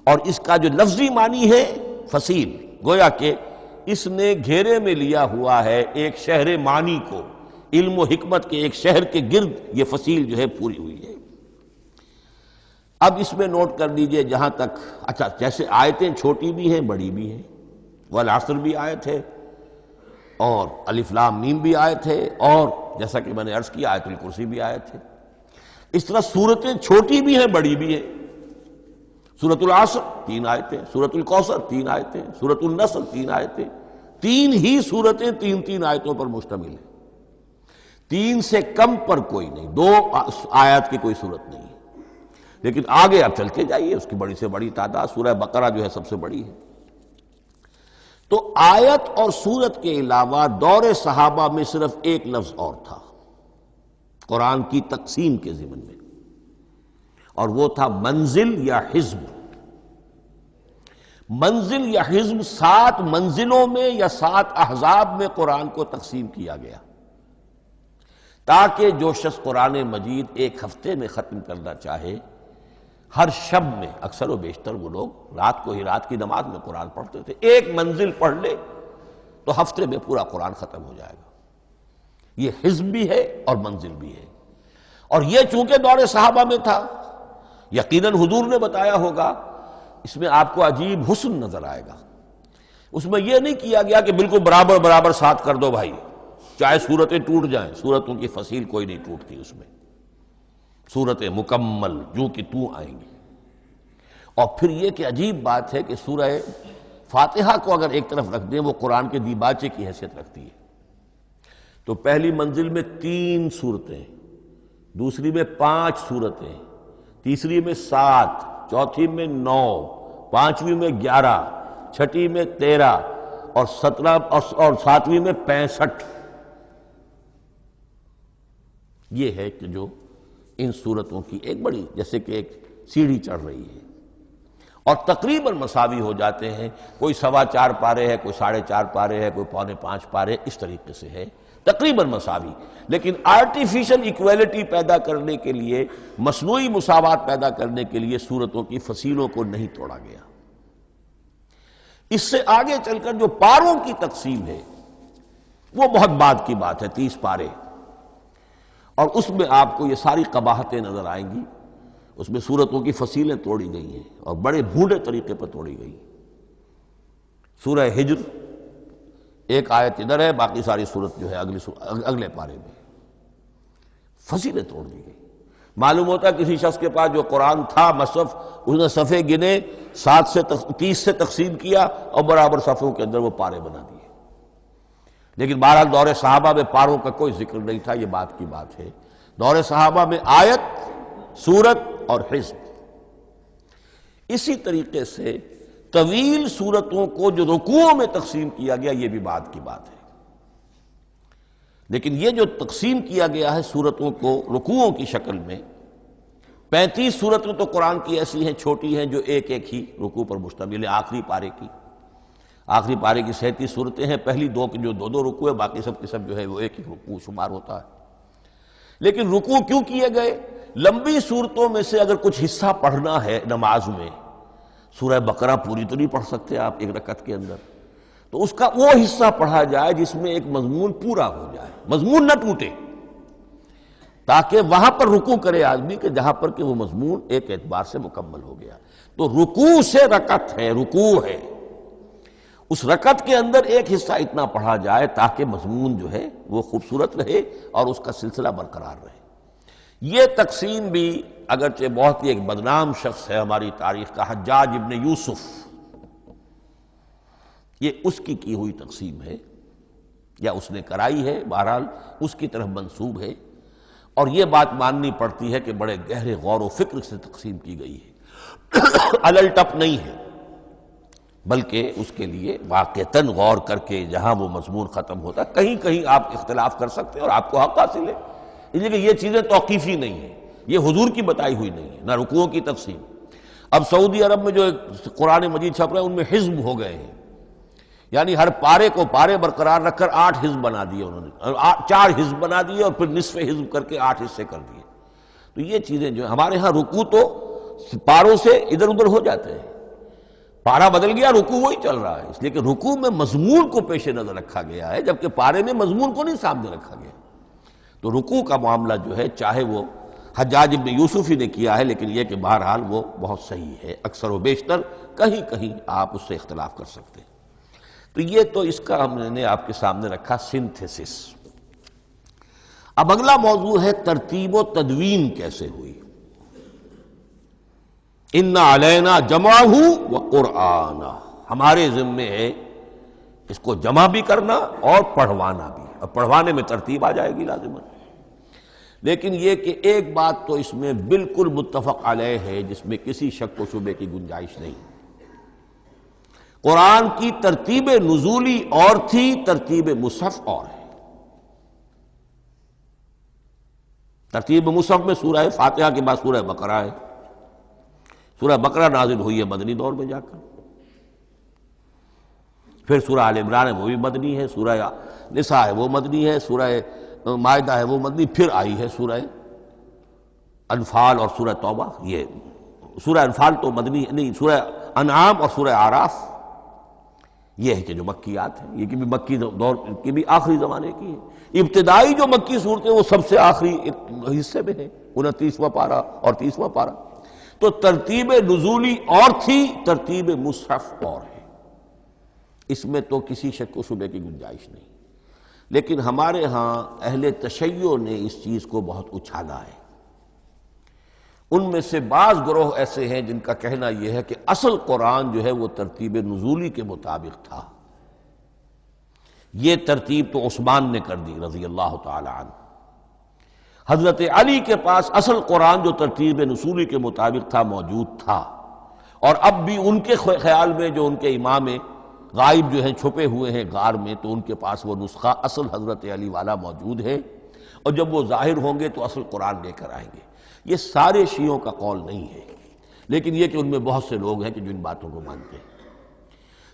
[SPEAKER 1] اور اس کا جو لفظی معنی ہے فصیل، گویا کہ اس نے گھیرے میں لیا ہوا ہے ایک شہر معنی کو، علم و حکمت کے ایک شہر کے گرد یہ فصیل جو ہے پوری ہوئی ہے۔ اب اس میں نوٹ کر لیجئے جہاں تک، اچھا جیسے آیتیں چھوٹی بھی ہیں بڑی بھی ہیں، والعصر بھی آیت ہے اور الف لام میم بھی آیت ہے، اور جیسا کہ میں نے عرض کیا آیت الکرسی بھی آیت ہے۔ اس طرح سورتیں چھوٹی بھی ہیں بڑی بھی ہیں۔ سورۃ العصر 3 آیتیں، سورۃ الکوثر 3 آیتیں، سورۃ النصر 3 آیتیں، 3 ہی سورتیں 3 آیتوں پر مشتمل ہیں۔ 3 سے کم پر کوئی نہیں، 2 آیات کی کوئی صورت نہیں ہے۔ لیکن آگے آپ چلتے جائیے، اس کی بڑی سے بڑی تعداد، سورہ بقرہ جو ہے سب سے بڑی ہے۔ تو آیت اور سورت کے علاوہ دور صحابہ میں صرف ایک لفظ اور تھا قرآن کی تقسیم کے ضمن میں، اور وہ تھا منزل یا حزب۔ منزل یا حزب 7 منزلوں میں یا 7 احزاب میں قرآن کو تقسیم کیا گیا، تاکہ جو شخص قرآن مجید ایک ہفتے میں ختم کرنا چاہے، ہر شب میں، اکثر و بیشتر وہ لوگ رات کو ہی رات کی نماز میں قرآن پڑھتے تھے، ایک منزل پڑھ لے تو ہفتے میں پورا قرآن ختم ہو جائے گا۔ یہ حزب بھی ہے اور منزل بھی ہے، اور یہ چونکہ دور صحابہ میں تھا، یقیناً حضور نے بتایا ہوگا، اس میں آپ کو عجیب حسن نظر آئے گا۔ اس میں یہ نہیں کیا گیا کہ بالکل برابر برابر ساتھ کر دو بھائی، چاہے صورتیں ٹوٹ جائیں، صورتوں کی فصیل کوئی نہیں ٹوٹتی اس میں، صورتیں مکمل جو کہ تو آئیں گی۔ اور پھر یہ کہ عجیب بات ہے کہ سورہ فاتحہ کو اگر ایک طرف رکھ دیں، وہ قرآن کے دیباچے کی حیثیت رکھتی ہے۔ تو پہلی منزل میں 3 سورتیں، دوسری میں 5 سورتیں، تیسری میں 7، چوتھی میں 9، پانچویں میں 11، چھٹی میں 13 اور 17 اور 7ویں میں 65۔ یہ ہے کہ جو ان صورتوں کی ایک بڑی، جیسے کہ ایک سیڑھی چڑھ رہی ہے، اور تقریباً مساوی ہو جاتے ہیں، کوئی 4.25 پارے ہے، کوئی 4.5 پارے ہے، کوئی 4.25 پارے، اس طریقے سے ہے، تقریباً مساوی۔ لیکن آرٹیفیشل ایکویلٹی پیدا کرنے کے لیے، مصنوعی مساوات پیدا کرنے کے لیے صورتوں کی فصیلوں کو نہیں توڑا گیا۔ اس سے آگے چل کر جو پاروں کی تقسیم ہے وہ بہت بعد کی بات ہے، 30 پارے، اور اس میں آپ کو یہ ساری قباحتیں نظر آئیں گی۔ اس میں صورتوں کی فصیلیں توڑی گئی ہیں اور بڑے بھونڈے طریقے پر توڑی گئی۔ سورہ ہجر ایک آیت ادھر ہے، باقی ساری صورت جو ہے اگلے پارے میں، فصیلیں توڑ دی گئی۔ معلوم ہوتا ہے کسی شخص کے پاس جو قرآن تھا مصحف، اس نے صفحے گنے، 7 سے 30 سے تقسیم کیا اور برابر صفحوں کے اندر وہ پارے بنا دیے۔ لیکن بہرحال دور صحابہ میں پاروں کا کوئی ذکر نہیں تھا، یہ بات کی بات ہے۔ دور صحابہ میں آیت، سورت اور حزب۔ اسی طریقے سے طویل سورتوں کو جو رکوعوں میں تقسیم کیا گیا، یہ بھی بات کی بات ہے۔ لیکن یہ جو تقسیم کیا گیا ہے سورتوں کو رکوعوں کی شکل میں، 35 سورتیں تو قرآن کی ایسی ہیں چھوٹی ہیں جو ایک ایک ہی رکوع پر مشتمل ہے۔ آخری پارے کی 37 سورتیں ہیں، پہلی 2 کی جو 2 رکوع ہے، باقی سب کے سب جو ہے وہ ایک ہی رکوع شمار ہوتا ہے۔ لیکن رکوع کیوں کیے گئے؟ لمبی صورتوں میں سے اگر کچھ حصہ پڑھنا ہے نماز میں، سورہ بقرہ پوری تو نہیں پڑھ سکتے آپ ایک رکعت کے اندر، تو اس کا وہ حصہ پڑھا جائے جس میں ایک مضمون پورا ہو جائے، مضمون نہ ٹوٹے، تاکہ وہاں پر رکوع کرے آدمی کہ جہاں پر کہ وہ مضمون ایک اعتبار سے مکمل ہو گیا۔ تو رکوع سے رکعت ہے، رکوع ہے، اس رکعت کے اندر ایک حصہ اتنا پڑھا جائے تاکہ مضمون جو ہے وہ خوبصورت رہے اور اس کا سلسلہ برقرار رہے۔ یہ تقسیم بھی اگرچہ بہت ہی ایک بدنام شخص ہے ہماری تاریخ کا، حجاج ابن یوسف، یہ اس کی ہوئی تقسیم ہے یا اس نے کرائی ہے، بہرحال اس کی طرف منسوب ہے، اور یہ بات ماننی پڑتی ہے کہ بڑے گہرے غور و فکر سے تقسیم کی گئی ہے، الل ٹپ نہیں ہے، بلکہ اس کے لیے واقعتاً غور کر کے جہاں وہ مضمون ختم ہوتا ہے، کہیں کہیں آپ اختلاف کر سکتے ہیں اور آپ کو حق حاصل ہے، اس لیے کہ یہ چیزیں توقیفی نہیں ہیں، یہ حضور کی بتائی ہوئی نہیں ہے، نہ رکوعوں کی تقسیم۔ اب سعودی عرب میں جو قرآن مجید چھپ رہے ہیں ان میں حزب ہو گئے ہیں، یعنی ہر پارے کو پارے برقرار رکھ کر 8 حزب بنا دیے انہوں نے، 4 حزب بنا دیے اور پھر نصف حزب کر کے 8 حصے کر دیے۔ تو یہ چیزیں جو ہیں، ہمارے ہاں رکوع تو پاروں سے ادھر ادھر ہو جاتے ہیں، پارا بدل گیا رکوع وہی چل رہا ہے، اس لیے کہ رکوع میں مضمون کو پیش نظر رکھا گیا ہے، جبکہ پارے میں مضمون کو نہیں سامنے رکھا گیا۔ تو رکوع کا معاملہ جو ہے، چاہے وہ حجاج ابن یوسف ہی نے کیا ہے، لیکن یہ کہ بہرحال وہ بہت صحیح ہے، اکثر و بیشتر کہیں کہیں آپ اس سے اختلاف کر سکتے ہیں۔ تو یہ تو اس کا ہم نے آپ کے سامنے رکھا سنتھیسس۔ اب اگلا موضوع ہے ترتیب و تدوین کیسے ہوئی۔ ان علینا جمعہ و قرآنہ، ہمارے ذمے ہے اس کو جمع بھی کرنا اور پڑھوانا بھی، اور پڑھوانے میں ترتیب آ جائے گی لازماً۔ لیکن یہ کہ ایک بات تو اس میں بالکل متفق علیہ ہے، جس میں کسی شک و شبے کی گنجائش نہیں، قرآن کی ترتیب نزولی اور تھی، ترتیب مصحف اور ہے۔ ترتیب مصحف میں سورہ فاتحہ کے بعد سورہ بقرہ ہے، سورہ بقرہ نازل ہوئی ہے مدنی دور میں جا کر، پھر سورہ آل عمران ہے وہ بھی مدنی ہے، سورہ نساء ہے وہ مدنی ہے، سورہ مائدہ ہے وہ مدنی، پھر آئی ہے سورہ انفال اور سورہ توبہ۔ یہ سورہ انفال تو مدنی نہیں، سورہ انعام اور سورہ اعراف یہ ہے کہ جو مکیات ہیں، یہ کہ بھی مکی دور کی بھی آخری زمانے کی ہے۔ ابتدائی جو مکی صورتیں وہ سب سے آخری حصے میں ہیں، 29واں پارہ اور 30واں پارہ۔ تو ترتیب نزولی اور تھی، ترتیب مصحف اور ہے، اس میں تو کسی شک و شبے کی گنجائش نہیں۔ لیکن ہمارے ہاں اہل تشیع نے اس چیز کو بہت اچھالا ہے۔ ان میں سے بعض گروہ ایسے ہیں جن کا کہنا یہ ہے کہ اصل قرآن جو ہے وہ ترتیب نزولی کے مطابق تھا، یہ ترتیب تو عثمان نے کر دی رضی اللہ تعالی عنہ۔ حضرت علی کے پاس اصل قرآن جو ترتیب نزولی کے مطابق تھا موجود تھا، اور اب بھی ان کے خیال میں جو ان کے امام غائب جو ہیں چھپے ہوئے ہیں غار میں، تو ان کے پاس وہ نسخہ اصل حضرت علی والا موجود ہے، اور جب وہ ظاہر ہوں گے تو اصل قرآن لے کر آئیں گے۔ یہ سارے شیعوں کا قول نہیں ہے، لیکن یہ کہ ان میں بہت سے لوگ ہیں کہ جو ان باتوں کو مانتے ہیں۔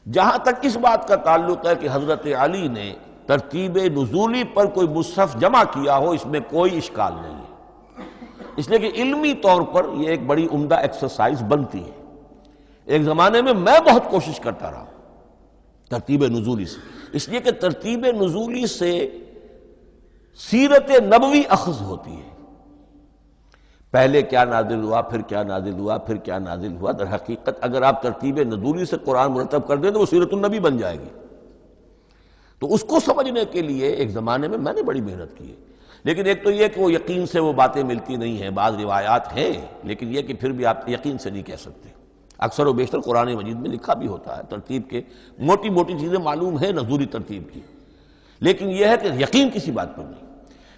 [SPEAKER 1] جہاں تک اس بات کا تعلق ہے کہ حضرت علی نے ترتیب نزولی پر کوئی مصحف جمع کیا ہو، اس میں کوئی اشکال نہیں ہے، اس لیے کہ علمی طور پر یہ ایک بڑی عمدہ ایکسرسائز بنتی ہے۔ ایک زمانے میں بہت کوشش کرتا رہا ترتیب نزولی سے، اس لیے کہ ترتیب نزولی سے سیرت نبوی اخذ ہوتی ہے، پہلے کیا نازل ہوا، پھر کیا نازل ہوا، پھر کیا نازل ہوا۔ در حقیقت اگر آپ ترتیب نزولی سے قرآن مرتب کر دیں تو وہ سیرت النبی بن جائے گی۔ تو اس کو سمجھنے کے لیے ایک زمانے میں نے بڑی محنت کی ہے، لیکن ایک تو یہ کہ وہ یقین سے وہ باتیں ملتی نہیں ہیں، بعض روایات ہیں لیکن یہ کہ پھر بھی آپ یقین سے نہیں کہہ سکتے۔ اکثر و بیشتر قرآن مجید میں لکھا بھی ہوتا ہے، ترتیب کے موٹی موٹی چیزیں معلوم ہیں نزولی ترتیب کی، لیکن یہ ہے کہ یقین کسی بات پر نہیں۔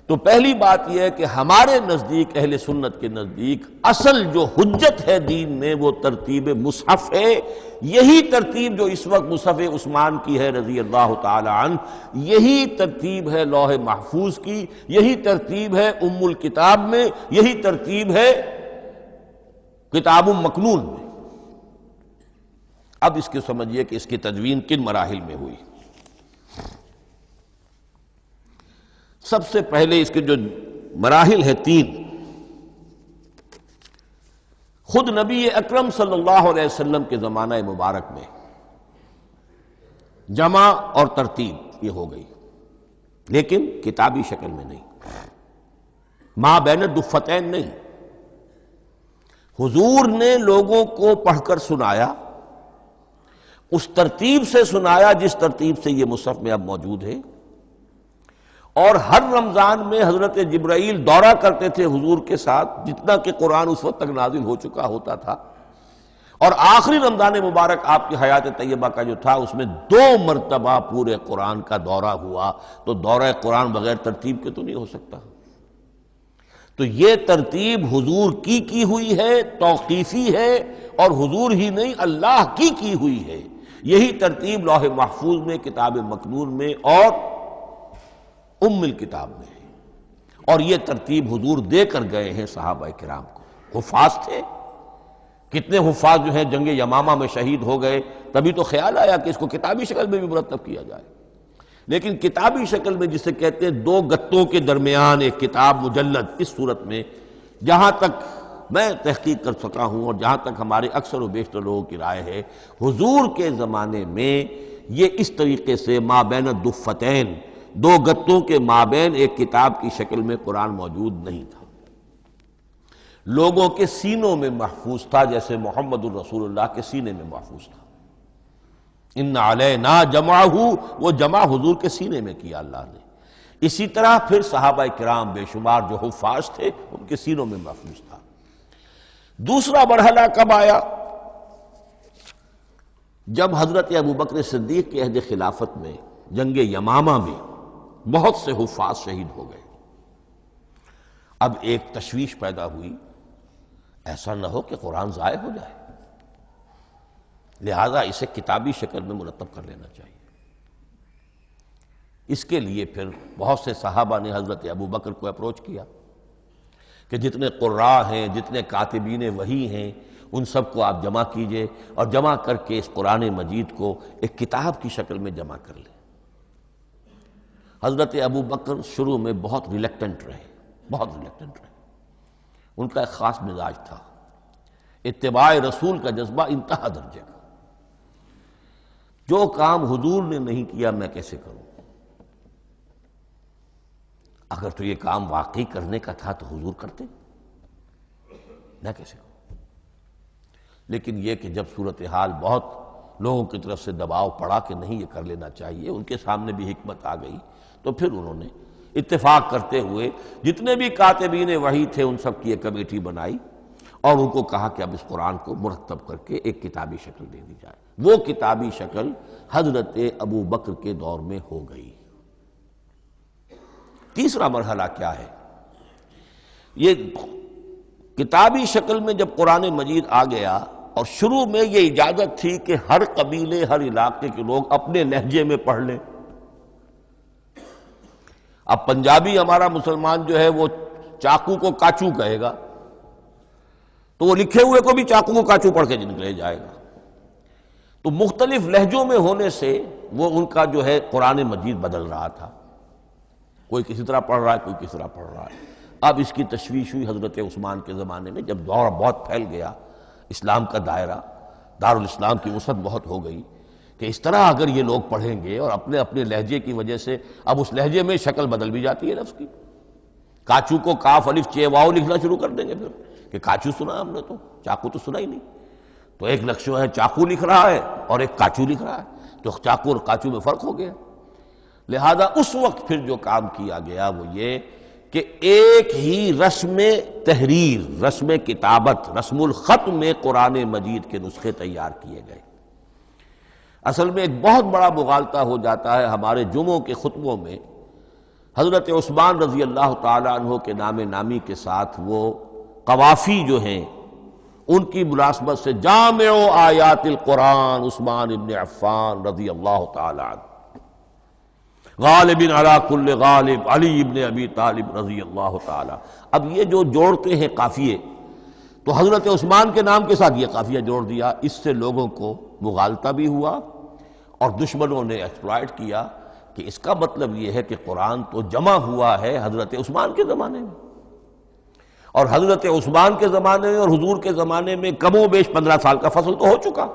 [SPEAKER 1] تو پہلی بات یہ ہے کہ ہمارے نزدیک، اہل سنت کے نزدیک، اصل جو حجت ہے دین میں وہ ترتیب مصحف ہے۔ یہی ترتیب جو اس وقت مصحف عثمان کی ہے رضی اللہ تعالی عنہ، یہی ترتیب ہے لوح محفوظ کی، یہی ترتیب ہے ام الکتاب میں، یہی ترتیب ہے کتاب مکنون میں۔ اب اس کے سمجھیے کہ اس کی تدوین کن مراحل میں ہوئی۔ سب سے پہلے اس کے جو مراحل ہیں 3، خود نبی اکرم صلی اللہ علیہ وسلم کے زمانہ مبارک میں جمع اور ترتیب یہ ہو گئی، لیکن کتابی شکل میں نہیں، ما بین الدفتین نہیں۔ حضور نے لوگوں کو پڑھ کر سنایا، اس ترتیب سے سنایا جس ترتیب سے یہ مصحف میں اب موجود ہے، اور ہر رمضان میں حضرت جبرائیل دورہ کرتے تھے حضور کے ساتھ، جتنا کہ قرآن اس وقت تک نازل ہو چکا ہوتا تھا، اور آخری رمضان مبارک آپ کی حیات طیبہ کا جو تھا اس میں 2 مرتبہ پورے قرآن کا دورہ ہوا۔ تو دورہ قرآن بغیر ترتیب کے تو نہیں ہو سکتا۔ تو یہ ترتیب حضور کی ہوئی ہے، توقیفی ہے، اور حضور ہی نہیں اللہ کی ہوئی ہے۔ یہی ترتیب لوح محفوظ میں، کتاب مکنون میں اور ام الکتاب میں ہے، اور یہ ترتیب حضور دے کر گئے ہیں صحابہ کرام کو۔ حفاظ تھے، کتنے حفاظ جو ہیں جنگ یمامہ میں شہید ہو گئے، تبھی تو خیال آیا کہ اس کو کتابی شکل میں بھی مرتب کیا جائے۔ لیکن کتابی شکل میں جسے کہتے ہیں 2 گتوں کے درمیان ایک کتاب مجلد، اس صورت میں جہاں تک میں تحقیق کر سکا ہوں اور جہاں تک ہمارے اکثر و بیشتر لوگوں کی رائے ہے، حضور کے زمانے میں یہ اس طریقے سے ما بین الدفتین، 2 گتوں کے مابین ایک کتاب کی شکل میں قرآن موجود نہیں تھا۔ لوگوں کے سینوں میں محفوظ تھا، جیسے محمد الرسول اللہ کے سینے میں محفوظ تھا۔ ان علینا جمعہ، وہ جمع حضور کے سینے میں کیا اللہ نے۔ اسی طرح پھر صحابہ کرام بے شمار جو حفاظ تھے ان کے سینوں میں محفوظ تھا۔ دوسرا مرحلہ کب آیا؟ جب حضرت ابوبکر صدیق کے عہد خلافت میں جنگ یمامہ میں بہت سے حفاظ شہید ہو گئے۔ اب ایک تشویش پیدا ہوئی، ایسا نہ ہو کہ قرآن ضائع ہو جائے، لہذا اسے کتابی شکل میں مرتب کر لینا چاہیے۔ اس کے لیے پھر بہت سے صحابہ نے حضرت ابوبکر کو اپروچ کیا کہ جتنے قراء ہیں، جتنے کاتبین وحی ہیں، ان سب کو آپ جمع کیجئے اور جمع کر کے اس قرآن مجید کو ایک کتاب کی شکل میں جمع کر لیں۔ حضرت ابوبکر شروع میں بہت ریلیکٹنٹ رہے، بہت ریلیکٹنٹ رہے۔ ان کا ایک خاص مزاج تھا، اتباع رسول کا جذبہ انتہا درجے کا۔ جو کام حضور نے نہیں کیا میں کیسے کروں؟ اگر تو یہ کام واقعی کرنے کا تھا تو حضور کرتے، میں کیسے کروں؟ لیکن یہ کہ جب صورتحال بہت لوگوں کی طرف سے دباؤ پڑا کہ نہیں یہ کر لینا چاہیے، ان کے سامنے بھی حکمت آ گئی، تو پھر انہوں نے اتفاق کرتے ہوئے جتنے بھی کاتبین وحی تھے ان سب کی ایک کمیٹی بنائی اور ان کو کہا کہ اب اس قرآن کو مرتب کر کے ایک کتابی شکل دے دی جائے۔ وہ کتابی شکل حضرت ابوبکر کے دور میں ہو گئی۔ تیسرا مرحلہ کیا ہے؟ یہ کتابی شکل میں جب قرآن مجید آ گیا اور شروع میں یہ اجازت تھی کہ ہر قبیلے، ہر علاقے کے لوگ اپنے لہجے میں پڑھ لیں۔ اب پنجابی ہمارا مسلمان جو ہے وہ چاقو کو کاچو کہے گا تو وہ لکھے ہوئے کو بھی چاقو کو کاچو پڑھ کے نکلے جائے گا۔ تو مختلف لہجوں میں ہونے سے وہ ان کا جو ہے قرآن مجید بدل رہا تھا، کوئی کسی طرح پڑھ رہا ہے، کوئی کسی طرح پڑھ رہا ہے۔ اب اس کی تشویش ہوئی حضرت عثمان کے زمانے میں، جب دور بہت پھیل گیا، اسلام کا دائرہ، دارالاسلام کی وسعت بہت ہو گئی کہ اس طرح اگر یہ لوگ پڑھیں گے اور اپنے اپنے لہجے کی وجہ سے اب اس لہجے میں شکل بدل بھی جاتی ہے لفظ کی۔ کاچو کو کاف الف چے واو لکھنا شروع کر دیں گے پھر کہ کاچو سنا ہم نے، تو چاقو تو سنا ہی نہیں۔ تو ایک لفظ ہے چاقو لکھ رہا ہے اور ایک کاچو لکھ رہا ہے، تو چاقو اور کاچو میں فرق ہو گیا۔ لہذا اس وقت پھر جو کام کیا گیا وہ یہ کہ ایک ہی رسم تحریر، رسم کتابت، رسم الخط میں قرآن مجید کے نسخے تیار کیے گئے۔ اصل میں ایک بہت بڑا مغالطہ ہو جاتا ہے ہمارے جمعوں کے خطبوں میں، حضرت عثمان رضی اللہ تعالیٰ عنہ کے نام نامی کے ساتھ وہ قوافی جو ہیں ان کی مناسبت سے جامع آیات القرآن عثمان ابن عفان رضی اللہ تعالیٰ عنہ، غالب علی کل غالب علی ابن ابی طالب رضی اللہ تعالی۔ اب یہ جو جوڑتے ہیں قافیے، تو حضرت عثمان کے نام کے ساتھ یہ قافیہ جوڑ دیا، اس سے لوگوں کو مغالطہ بھی ہوا اور دشمنوں نے ایکسپلائٹ کیا کہ اس کا مطلب یہ ہے کہ قرآن تو جمع ہوا ہے حضرت عثمان کے زمانے میں، اور حضرت عثمان کے زمانے میں اور حضور کے زمانے میں کم و بیش 15 سال کا فصل تو ہو چکا،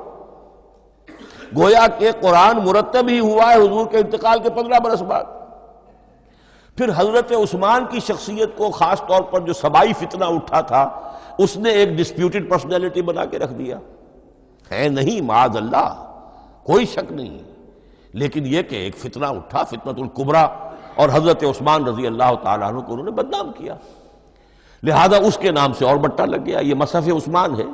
[SPEAKER 1] گویا کہ قرآن مرتب ہی ہوا ہے حضور کے انتقال کے 15 برس بعد۔ پھر حضرت عثمان کی شخصیت کو خاص طور پر جو سبائی فتنہ اٹھا تھا اس نے ایک ڈسپیوٹڈ پرسنالٹی بنا کے رکھ دیا ہے، نہیں معاذ اللہ، کوئی شک نہیں، لیکن یہ کہ ایک فتنہ اٹھا، فتنۃ الکبریٰ، اور حضرت عثمان رضی اللہ تعالیٰ عنہ کو انہوں نے بدنام کیا، لہذا اس کے نام سے اور بٹا لگ گیا، یہ مصحف عثمان ہے۔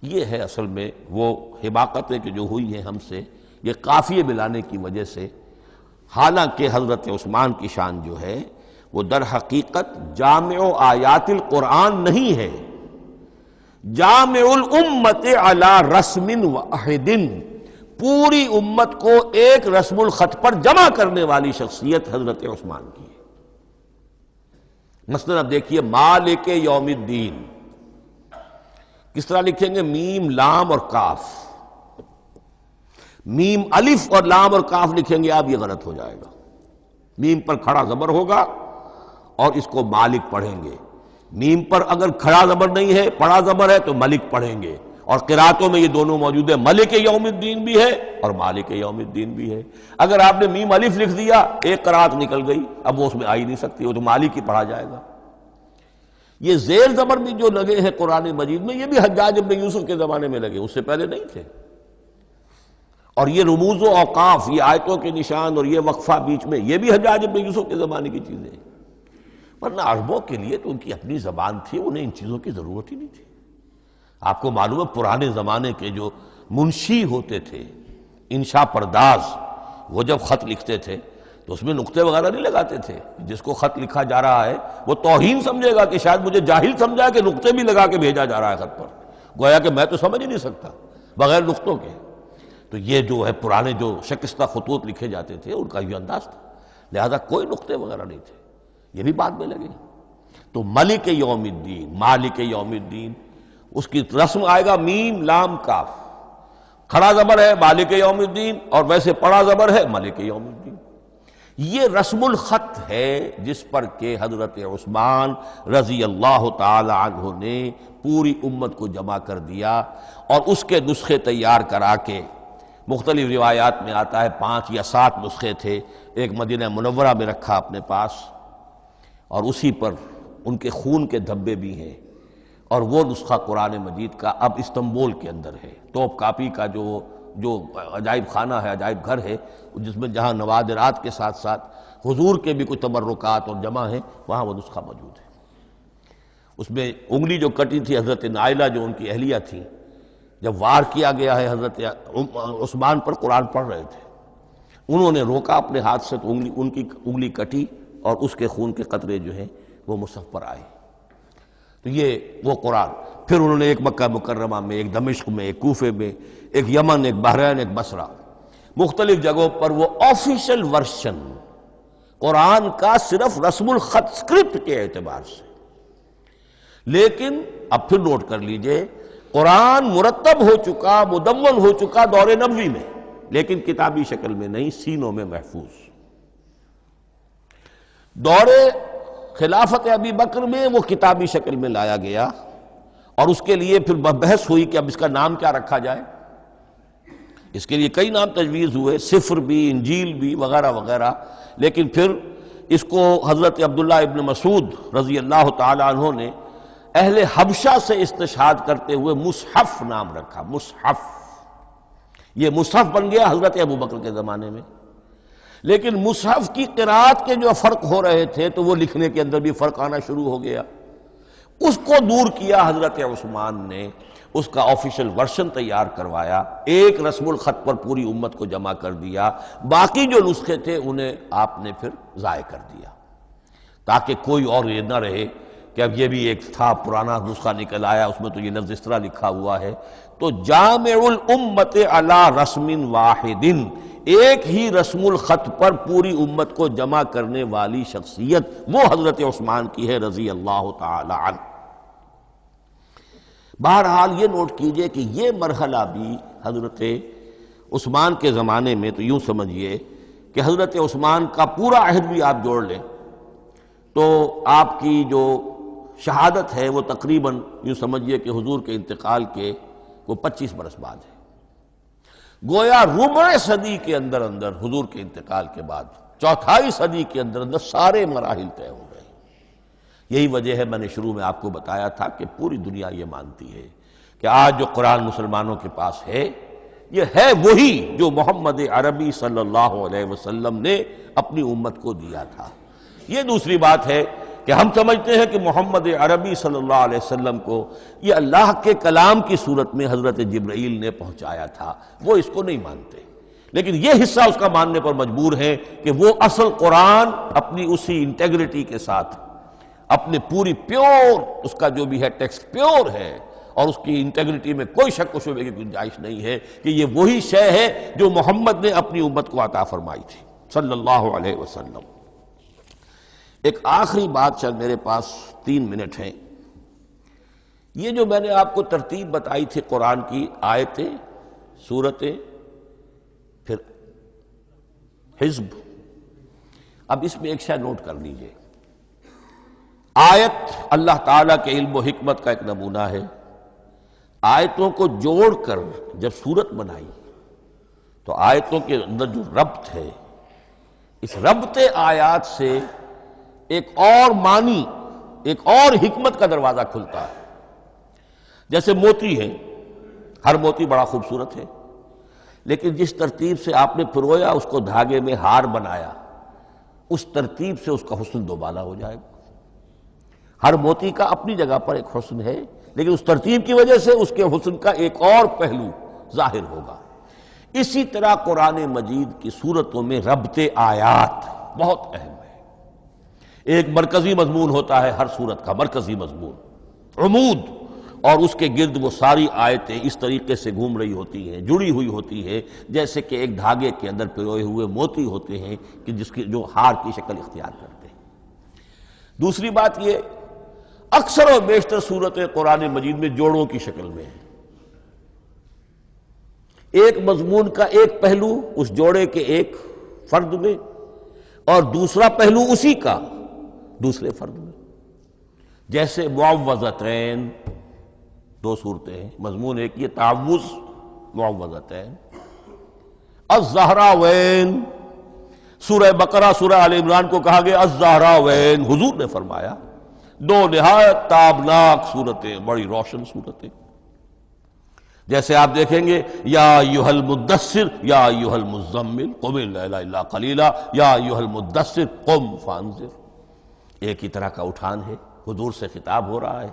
[SPEAKER 1] یہ ہے اصل میں وہ حماقتیں کہ جو ہوئی ہیں ہم سے، یہ قافیے ملانے کی وجہ سے، حالانکہ حضرت عثمان کی شان جو ہے وہ در حقیقت جامع آیات القرآن نہیں ہے، جامع الامت علی رسم واحد، پوری امت کو ایک رسم الخط پر جمع کرنے والی شخصیت حضرت عثمان کی ہے۔ مثلا اب دیکھیے مالک یوم الدین کس طرح لکھیں گے؟ میم لام اور کاف، میم الف اور لام اور کاف لکھیں گے آپ، یہ غلط ہو جائے گا۔ میم پر کھڑا زبر ہوگا اور اس کو مالک پڑھیں گے، میم پر اگر کھڑا زبر نہیں ہے پڑھا زبر ہے تو ملک پڑھیں گے، اور قراتوں میں یہ دونوں موجود ہے، ملک یوم الدین بھی ہے اور مالک یوم الدین بھی ہے۔ اگر آپ نے میم الف لکھ دیا ایک قرات نکل گئی، اب وہ اس میں آ ہی نہیں سکتی، وہ تو مالک ہی پڑھا جائے گا۔ یہ زیر زبر بھی جو لگے ہیں قرآن مجید میں، یہ بھی حجاج ابن یوسف کے زمانے میں لگے، اس سے پہلے نہیں تھے۔ اور یہ رموز و اوقاف، یہ آیتوں کے نشان اور یہ وقفہ بیچ میں، یہ بھی حجاج ابن یوسف کے زمانے کی چیزیں ہیں۔ ورنہ عربوں کے لیے تو ان کی اپنی زبان تھی، انہیں ان چیزوں کی ضرورت ہی نہیں تھی۔ آپ کو معلوم ہے پرانے زمانے کے جو منشی ہوتے تھے، انشاء پرداز، وہ جب خط لکھتے تھے تو اس میں نقطے وغیرہ نہیں لگاتے تھے۔ جس کو خط لکھا جا رہا ہے وہ توہین سمجھے گا کہ شاید مجھے جاہل سمجھا کہ نقطے بھی لگا کے بھیجا جا رہا ہے خط پر، گویا کہ میں تو سمجھ ہی نہیں سکتا بغیر نقطوں کے۔ تو یہ جو ہے پرانے جو شکستہ خطوط لکھے جاتے تھے ان کا یہ انداز تھا، لہذا کوئی نقطے وغیرہ نہیں تھے، یہ بھی بعد میں لگے۔ تو ملک یوم الدین، مالک یوم الدین، اس کی رسم آئے گا میم لام کاف، کھڑا زبر ہے مالک یوم الدین اور ویسے پڑا زبر ہے ملک یوم الدین۔ یہ رسم الخط ہے جس پر کہ حضرت عثمان رضی اللہ تعالی عنہ نے پوری امت کو جمع کر دیا اور اس کے نسخے تیار کرا کے، مختلف روایات میں آتا ہے 5 یا 7 نسخے تھے، ایک مدینہ منورہ میں رکھا اپنے پاس، اور اسی پر ان کے خون کے دھبے بھی ہیں، اور وہ نسخہ قرآن مجید کا اب استنبول کے اندر ہے۔ ٹاپ کاپی کا جو عجائب خانہ ہے، عجائب گھر ہے، جس میں جہاں نوادرات کے ساتھ ساتھ حضور کے بھی کچھ تبرکات اور جمع ہیں، وہاں وہ نسخہ موجود ہے۔ اس میں انگلی جو کٹی تھی حضرت نائلہ جو ان کی اہلیہ تھی، جب وار کیا گیا ہے حضرت عثمان پر، قرآن پڑھ رہے تھے، انہوں نے روکا اپنے ہاتھ سے تو ان کی انگلی کٹی اور اس کے خون کے قطرے جو ہیں وہ مصحف پر آئے۔ تو یہ وہ قرآن، پھر انہوں نے ایک مکہ مکرمہ میں، ایک دمشق میں، ایک کوفے میں، ایک یمن، ایک بحرین، ایک بصرہ، مختلف جگہوں پر وہ آفیشل ورشن قرآن کا صرف رسم الخط اسکرپٹ کے اعتبار سے۔ لیکن اب پھر نوٹ کر لیجئے، قرآن مرتب ہو چکا، مدون ہو چکا دور نبوی میں، لیکن کتابی شکل میں نہیں، سینوں میں محفوظ۔ دور خلافت ابی بکر میں وہ کتابی شکل میں لایا گیا، اور اس کے لیے پھر بحث ہوئی کہ اب اس کا نام کیا رکھا جائے۔ اس کے لیے کئی نام تجویز ہوئے، سفر بھی، انجیل بھی، وغیرہ وغیرہ، لیکن پھر اس کو حضرت عبداللہ ابن مسعود رضی اللہ تعالی عنہ نے اہل حبشہ سے استشہاد کرتے ہوئے مصحف نام رکھا۔ مصحف، یہ مصحف بن گیا حضرت ابو بکر کے زمانے میں، لیکن مصحف کی قرأت کے جو فرق ہو رہے تھے تو وہ لکھنے کے اندر بھی فرق آنا شروع ہو گیا۔ اس کو دور کیا حضرت عثمان نے، اس کا آفیشل ورشن تیار کروایا، ایک رسم الخط پر پوری امت کو جمع کر دیا، باقی جو نسخے تھے انہیں آپ نے پھر ضائع کر دیا، تاکہ کوئی اور یہ نہ رہے کہ اب یہ بھی ایک تھا پرانا نسخہ نکل آیا، اس میں تو یہ لفظ اس طرح لکھا ہوا ہے۔ تو جامع الامت علی رسم واحد، ایک ہی رسم الخط پر پوری امت کو جمع کرنے والی شخصیت وہ حضرت عثمان کی ہے رضی اللہ تعالی عنہ۔ بہرحال یہ نوٹ کیجئے کہ یہ مرحلہ بھی حضرت عثمان کے زمانے میں، تو یوں سمجھیے کہ حضرت عثمان کا پورا عہد بھی آپ جوڑ لیں تو آپ کی جو شہادت ہے وہ تقریباً یوں سمجھیے کہ حضور کے انتقال کے وہ 25 برس بعد ہے، گویا ربع صدی کے اندر اندر حضور کے انتقال کے بعد، چوتھائی صدی کے اندر اندر سارے مراحل طے ہو گئے۔ یہی وجہ ہے میں نے شروع میں آپ کو بتایا تھا کہ پوری دنیا یہ مانتی ہے کہ آج جو قرآن مسلمانوں کے پاس ہے، یہ ہے وہی جو محمد عربی صلی اللہ علیہ وسلم نے اپنی امت کو دیا تھا۔ یہ دوسری بات ہے کہ ہم سمجھتے ہیں کہ محمد عربی صلی اللہ علیہ وسلم کو یہ اللہ کے کلام کی صورت میں حضرت جبرائیل نے پہنچایا تھا، وہ اس کو نہیں مانتے، لیکن یہ حصہ اس کا ماننے پر مجبور ہے کہ وہ اصل قرآن اپنی اسی انٹیگریٹی کے ساتھ، اپنے پوری پیور، اس کا جو بھی ہے ٹیکسٹ پیور ہے، اور اس کی انٹیگریٹی میں کوئی شک و شبہ کی گنجائش نہیں ہے کہ یہ وہی شے ہے جو محمد نے اپنی امت کو عطا فرمائی تھی صلی اللہ علیہ وسلم۔ ایک آخری بات، چل میرے پاس 3 منٹ ہیں، یہ جو میں نے آپ کو ترتیب بتائی تھی قرآن کی، آیتیں، سورتیں، پھر حزب، اب اس میں ایک شے نوٹ کر لیجئے۔ آیت اللہ تعالیٰ کے علم و حکمت کا ایک نمونہ ہے، آیتوں کو جوڑ کر جب سورت بنائی تو آیتوں کے اندر جو ربط ہے، اس ربط آیات سے ایک اور معنی، ایک اور حکمت کا دروازہ کھلتا ہے۔ جیسے موتی ہے، ہر موتی بڑا خوبصورت ہے، لیکن جس ترتیب سے آپ نے پرویا، اس کو دھاگے میں ہار بنایا، اس ترتیب سے اس کا حسن دوبالا ہو جائے گا۔ ہر موتی کا اپنی جگہ پر ایک حسن ہے، لیکن اس ترتیب کی وجہ سے اس کے حسن کا ایک اور پہلو ظاہر ہوگا۔ اسی طرح قرآن مجید کی صورتوں میں ربط آیات بہت اہم ہے۔ ایک مرکزی مضمون ہوتا ہے ہر صورت کا، مرکزی مضمون، عمود، اور اس کے گرد وہ ساری آیتیں اس طریقے سے گھوم رہی ہوتی ہیں، جڑی ہوئی ہوتی ہے، جیسے کہ ایک دھاگے کے اندر پروئے ہوئے موتی ہوتے ہیں کہ جس کی جو ہار کی شکل اختیار کرتے ہیں۔ دوسری بات یہ، اکثر و بیشتر صورتیں قرآن مجید میں جوڑوں کی شکل میں ہیں۔ ایک مضمون کا ایک پہلو اس جوڑے کے ایک فرد میں، اور دوسرا پہلو اسی کا دوسرے فرد میں۔ جیسے معوذتین، دو صورتیں ہیں، مضمون ایک یہ تعوذ، معوذتین۔ الزہراوین، سورہ بقرہ سورہ آل عمران کو کہا گیا الزہراوین، حضور نے فرمایا دو نہایت تابناک صورتیں، بڑی روشن صورتیں۔ جیسے آپ دیکھیں گے یا ایھا المدثر یا ایھا المزمل قم اللیل الا قلیلا یا ایھا المدثر قم فانذر، ایک ہی طرح کا اٹھان ہے، حضور سے خطاب ہو رہا ہے۔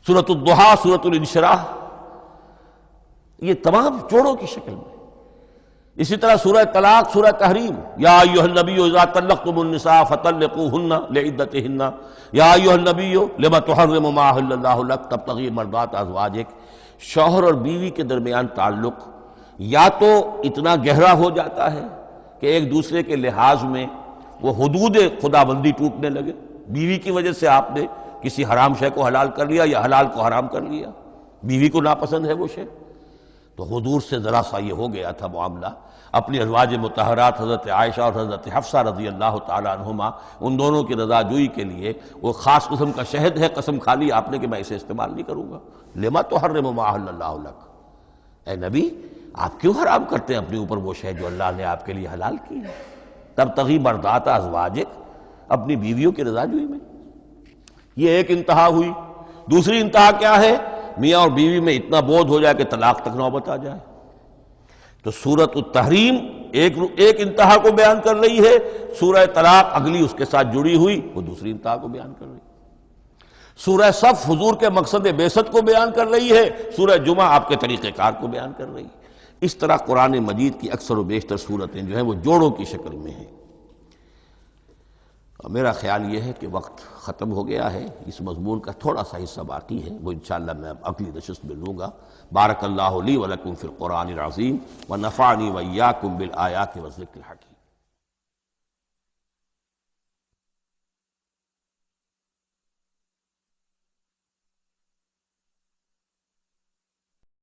[SPEAKER 1] سورۃ الضحیٰ، سورۃ الانشراح، یہ تمام جوڑوں کی شکل میں۔ اسی طرح سورہ طلاق، سورہ تحریم، یا ایھا النبی اذا طلقتم النساء فطلقوہن لعدتہن یا ایھا النبی لم تحرم ما احل اللہ لک تبتغی مرضات ازواجک۔ شوہر اور بیوی کے درمیان تعلق یا تو اتنا گہرا ہو جاتا ہے کہ ایک دوسرے کے لحاظ میں وہ حدود خدا بندی ٹوٹنے لگے، بیوی کی وجہ سے آپ نے کسی حرام شے کو حلال کر لیا یا حلال کو حرام کر لیا، بیوی کو ناپسند ہے وہ شے، تو حضور سے ذرا سا یہ ہو گیا تھا معاملہ۔ اپنی ازواج مطہرات حضرت عائشہ اور حضرت حفصہ رضی اللہ تعالی عنہما، ان دونوں کی رضا جوئی کے لیے وہ خاص قسم کا شہد ہے، قسم کھا لی آپ نے کہ میں اسے استعمال نہیں کروں گا۔ لما تحرم ما احل اللہ لک، اے نبی آپ کیوں حرام کرتے ہیں اپنے اوپر وہ شے جو اللہ نے آپ کے لیے حلال کی ہے؟ تبتغی مرضات ازواجک، اپنی بیویوں کی رضا جوئی میں۔ یہ ایک انتہا ہوئی۔ دوسری انتہا کیا ہے؟ میاں اور بیوی میں اتنا بودھ ہو جائے کہ طلاق تک نوبت آ جائے۔ تو سورۃ التحریم ایک انتہا کو بیان کر رہی ہے، سورہ طلاق اگلی اس کے ساتھ جڑی ہوئی وہ دوسری انتہا کو بیان کر رہی ہے۔ سورہ صف حضور کے مقصد بعثت کو بیان کر رہی ہے، سورہ جمعہ آپ کے طریقہ کار کو بیان کر رہی ہے۔ اس طرح قرآن مجید کی اکثر و بیشتر صورتیں جو ہیں وہ جوڑوں کی شکل میں ہیں۔ میرا خیال یہ ہے کہ وقت ختم ہو گیا ہے، اس مضمون کا تھوڑا سا حصہ باقی ہے، وہ انشاءاللہ میں اگلی نشست میں لوں گا۔ بارک اللہ لی ولکم فی القرآن العظیم ونفعنی وإیاکم بالآیات والذکر الحکیم۔